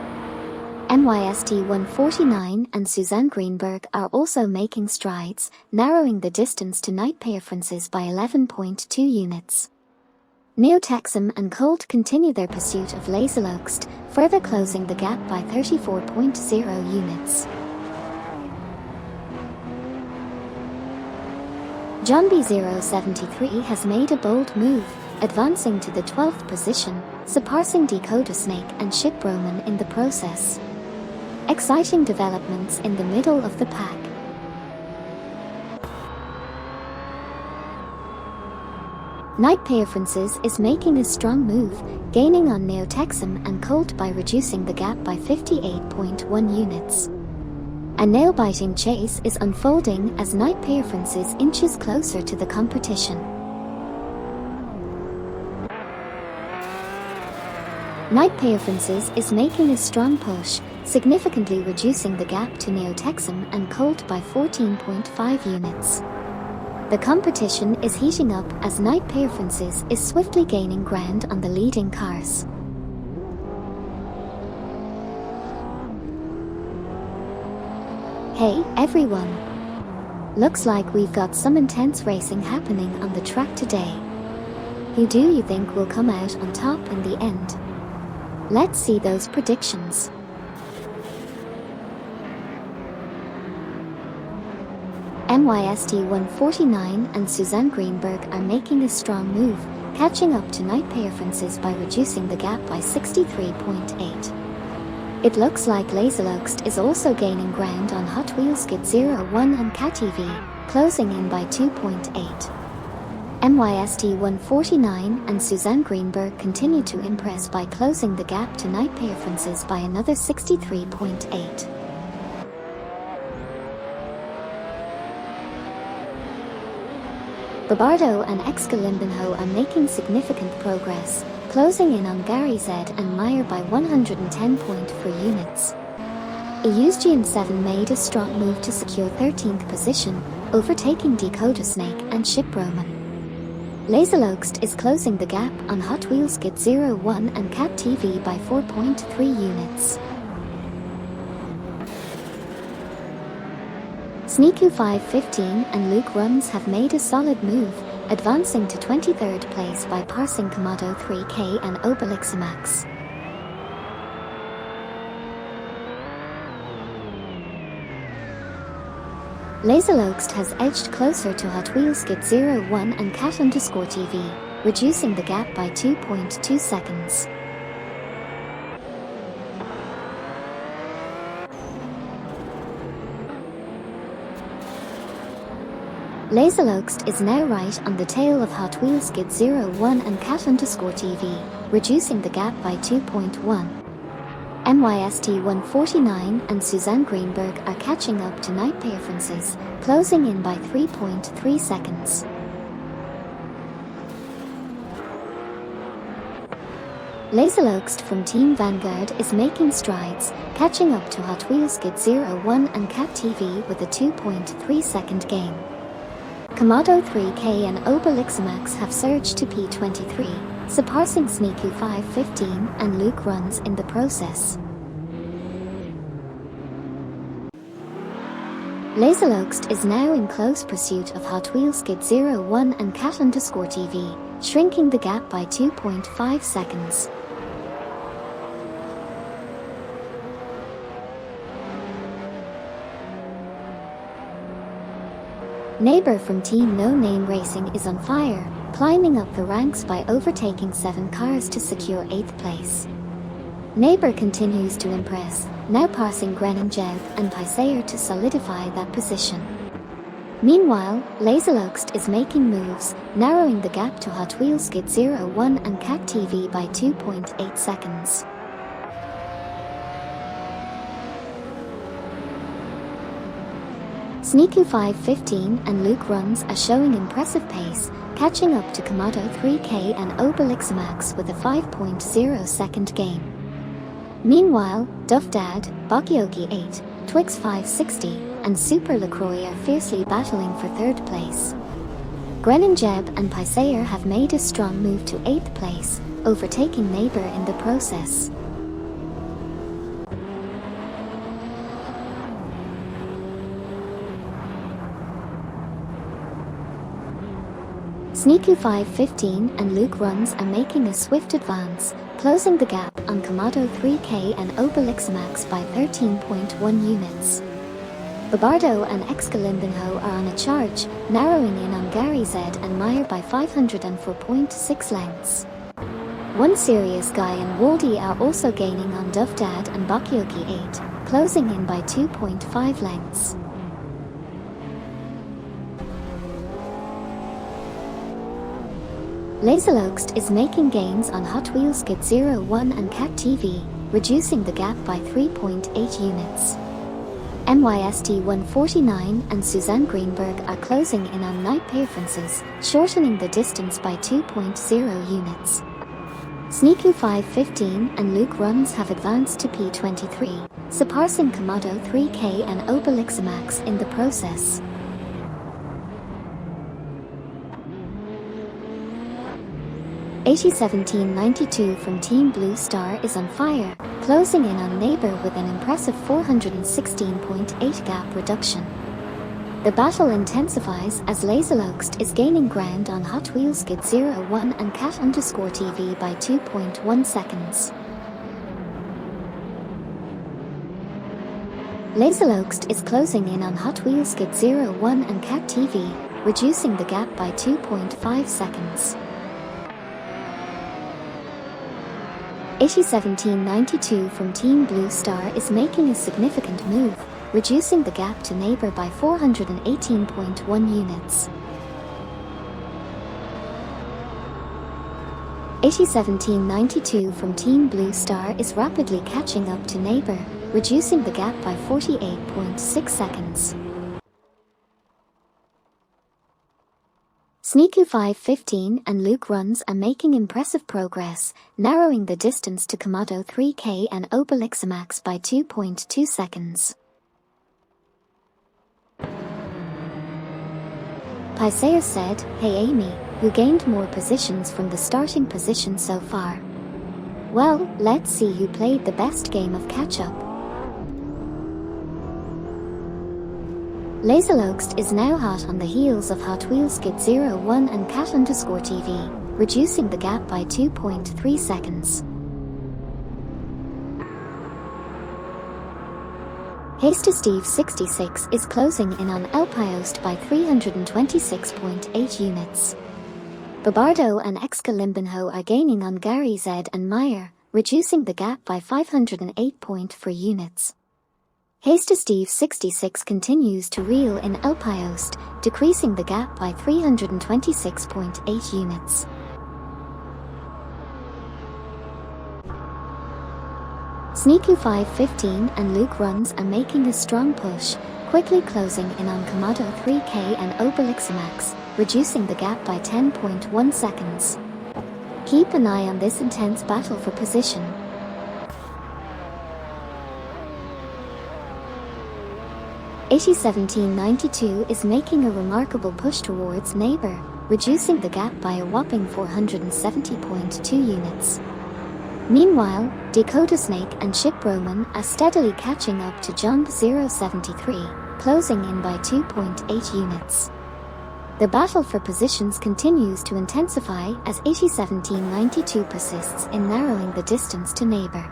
NYST 149 and Suzanne Greenberg are also making strides, narrowing the distance to Night Francis by 11.2 units. Neo Texan and Colt continue their pursuit of Laserloxt, further closing the gap by 34.0 units. John B073 has made a bold move, advancing to the 12th position, surpassing Dakota Snake and Ship Roman in the process. Exciting developments in the middle of the pack. Night Francis is making a strong move, gaining on Neo Texan and Colt by reducing the gap by 58.1 units. A nail-biting chase is unfolding as Night Francis inches closer to the competition. Night Francis is making a strong push, significantly reducing the gap to Neo Texan and Colt by 14.5 units. The competition is heating up as Night Francis is swiftly gaining ground on the leading cars. Hey, everyone! Looks like we've got some intense racing happening on the track today. Who do you think will come out on top in the end? Let's see those predictions. NYST 149 and Suzanne Greenberg are making a strong move, catching up to Night Francis by reducing the gap by 63.8. It looks like Laserloxt is also gaining ground on Hot Wheels Skid 01 and CatTV, closing in by 2.8. NYST 149 and Suzanne Greenberg continue to impress by closing the gap to Night Francis by another 63.8. Babardo and Excalimbenho are making significant progress, closing in on Gary Z and Meyer by 110.4 units. Eustachian 7 made a strong move to secure 13th position, overtaking Dakota Snake and Ship Roman. Laserloxt is closing the gap on Hot Wheels Skid 01 and CatTV by 4.3 units. Sneaku 515 and Luke Runs have made a solid move, advancing to 23rd place by passing Komodo 3K and Obeliximax. Laserloxt has edged closer to Hot Wheels Skid 01 and Cat_TV, reducing the gap by 2.2 seconds. Laserloxt is now right on the tail of Hot Wheels Skid 01 and Cat_TV, reducing the gap by 2.1. NYST 149 and Suzanne Greenberg are catching up to Night Francis, closing in by 3.3 seconds. Laserloxt from Team Vanguard is making strides, catching up to Hot Wheels Skid 01 and CatTV with a 2.3 second gain. Komodo 3K and Obeliximax have surged to P23, surpassing Sneaku 515 and Luke Runs in the process. Laserloxt is now in close pursuit of Hot Wheels Skid 01 and Cat_TV, shrinking the gap by 2.5 seconds. Neighbor from Team No Name Racing is on fire, climbing up the ranks by overtaking 7 cars to secure 8th place. Neighbor continues to impress, now passing Gren Jeb and Pisayer to solidify that position. Meanwhile, Laserloxt is making moves, narrowing the gap to Hot Wheels Skid 01 and Cat TV by 2.8 seconds. Sneaky 515 and Luke Runs are showing impressive pace, catching up to Komodo 3K and Obelix Max with a 5.0 second gain. Meanwhile, Duff Dad, Bakyogi 8, Twix 560, and Super LaCroix are fiercely battling for third place. Gren Jeb and Pisayer have made a strong move to 8th place, overtaking Neighbor in the process. Sneaky 515 and Luke Runs are making a swift advance, closing the gap on Komodo 3K and Obelix Max by 13.1 units. Babardo and Excalimbenho are on a charge, narrowing in on Gary Z and Meyer by 504.6 lengths. One Serious Guy and Waldy are also gaining on Duff Dad and Bakyogi 8, closing in by 2.5 lengths. Laserloxt is making gains on Hot Wheels Skid 01 and Cat TV, reducing the gap by 3.8 units. MYST 149 and Suzanne Greenberg are closing in on Night Preferences, shortening the distance by 2.0 units. Sneaky 515 and Luke Runs have advanced to P23, surpassing Komodo 3K and Obelix Max in the process. AT1792 from Team Blue Star is on fire, closing in on Neighbor with an impressive 416.8 gap reduction. The battle intensifies as Laserloxt is gaining ground on Hot Wheels Skid 01 and Cat_TV by 2.1 seconds. Laserloxt is closing in on Hot Wheels Skid 01 and Cat TV, reducing the gap by 2.5 seconds. AT1792 from Team Blue Star is making a significant move, reducing the gap to Neighbor by 418.1 units. AT1792 from Team Blue Star is rapidly catching up to Neighbor, reducing the gap by 48.6 seconds. Sneaky 515 and Luke Runs are making impressive progress, narrowing the distance to Komodo 3K and Obelix Max by 2.2 seconds. Pisayer said, "Hey Amy, who gained more positions from the starting position so far? Well, let's see who played the best game of catch-up." Laserloxt is now hot on the heels of Hot Wheels Skid 01 and Cat_TV, reducing the gap by 2.3 seconds. Hasty Steve 66 is closing in on Elpiost by 326.8 units. Babardo and Excalimbenho are gaining on Gary Z and Meyer, reducing the gap by 508.4 units. Hasty Steve 66 continues to reel in Elpiost, decreasing the gap by 326.8 units. Sneaky 515 and Luke Runs are making a strong push, quickly closing in on Komodo 3K and Obelix Max, reducing the gap by 10.1 seconds. Keep an eye on this intense battle for position. AT1792 is making a remarkable push towards Neighbor, reducing the gap by a whopping 470.2 units. Meanwhile, Dakota Snake and Chip Roman are steadily catching up to Jump 073, closing in by 2.8 units. The battle for positions continues to intensify as AT1792 persists in narrowing the distance to Neighbor.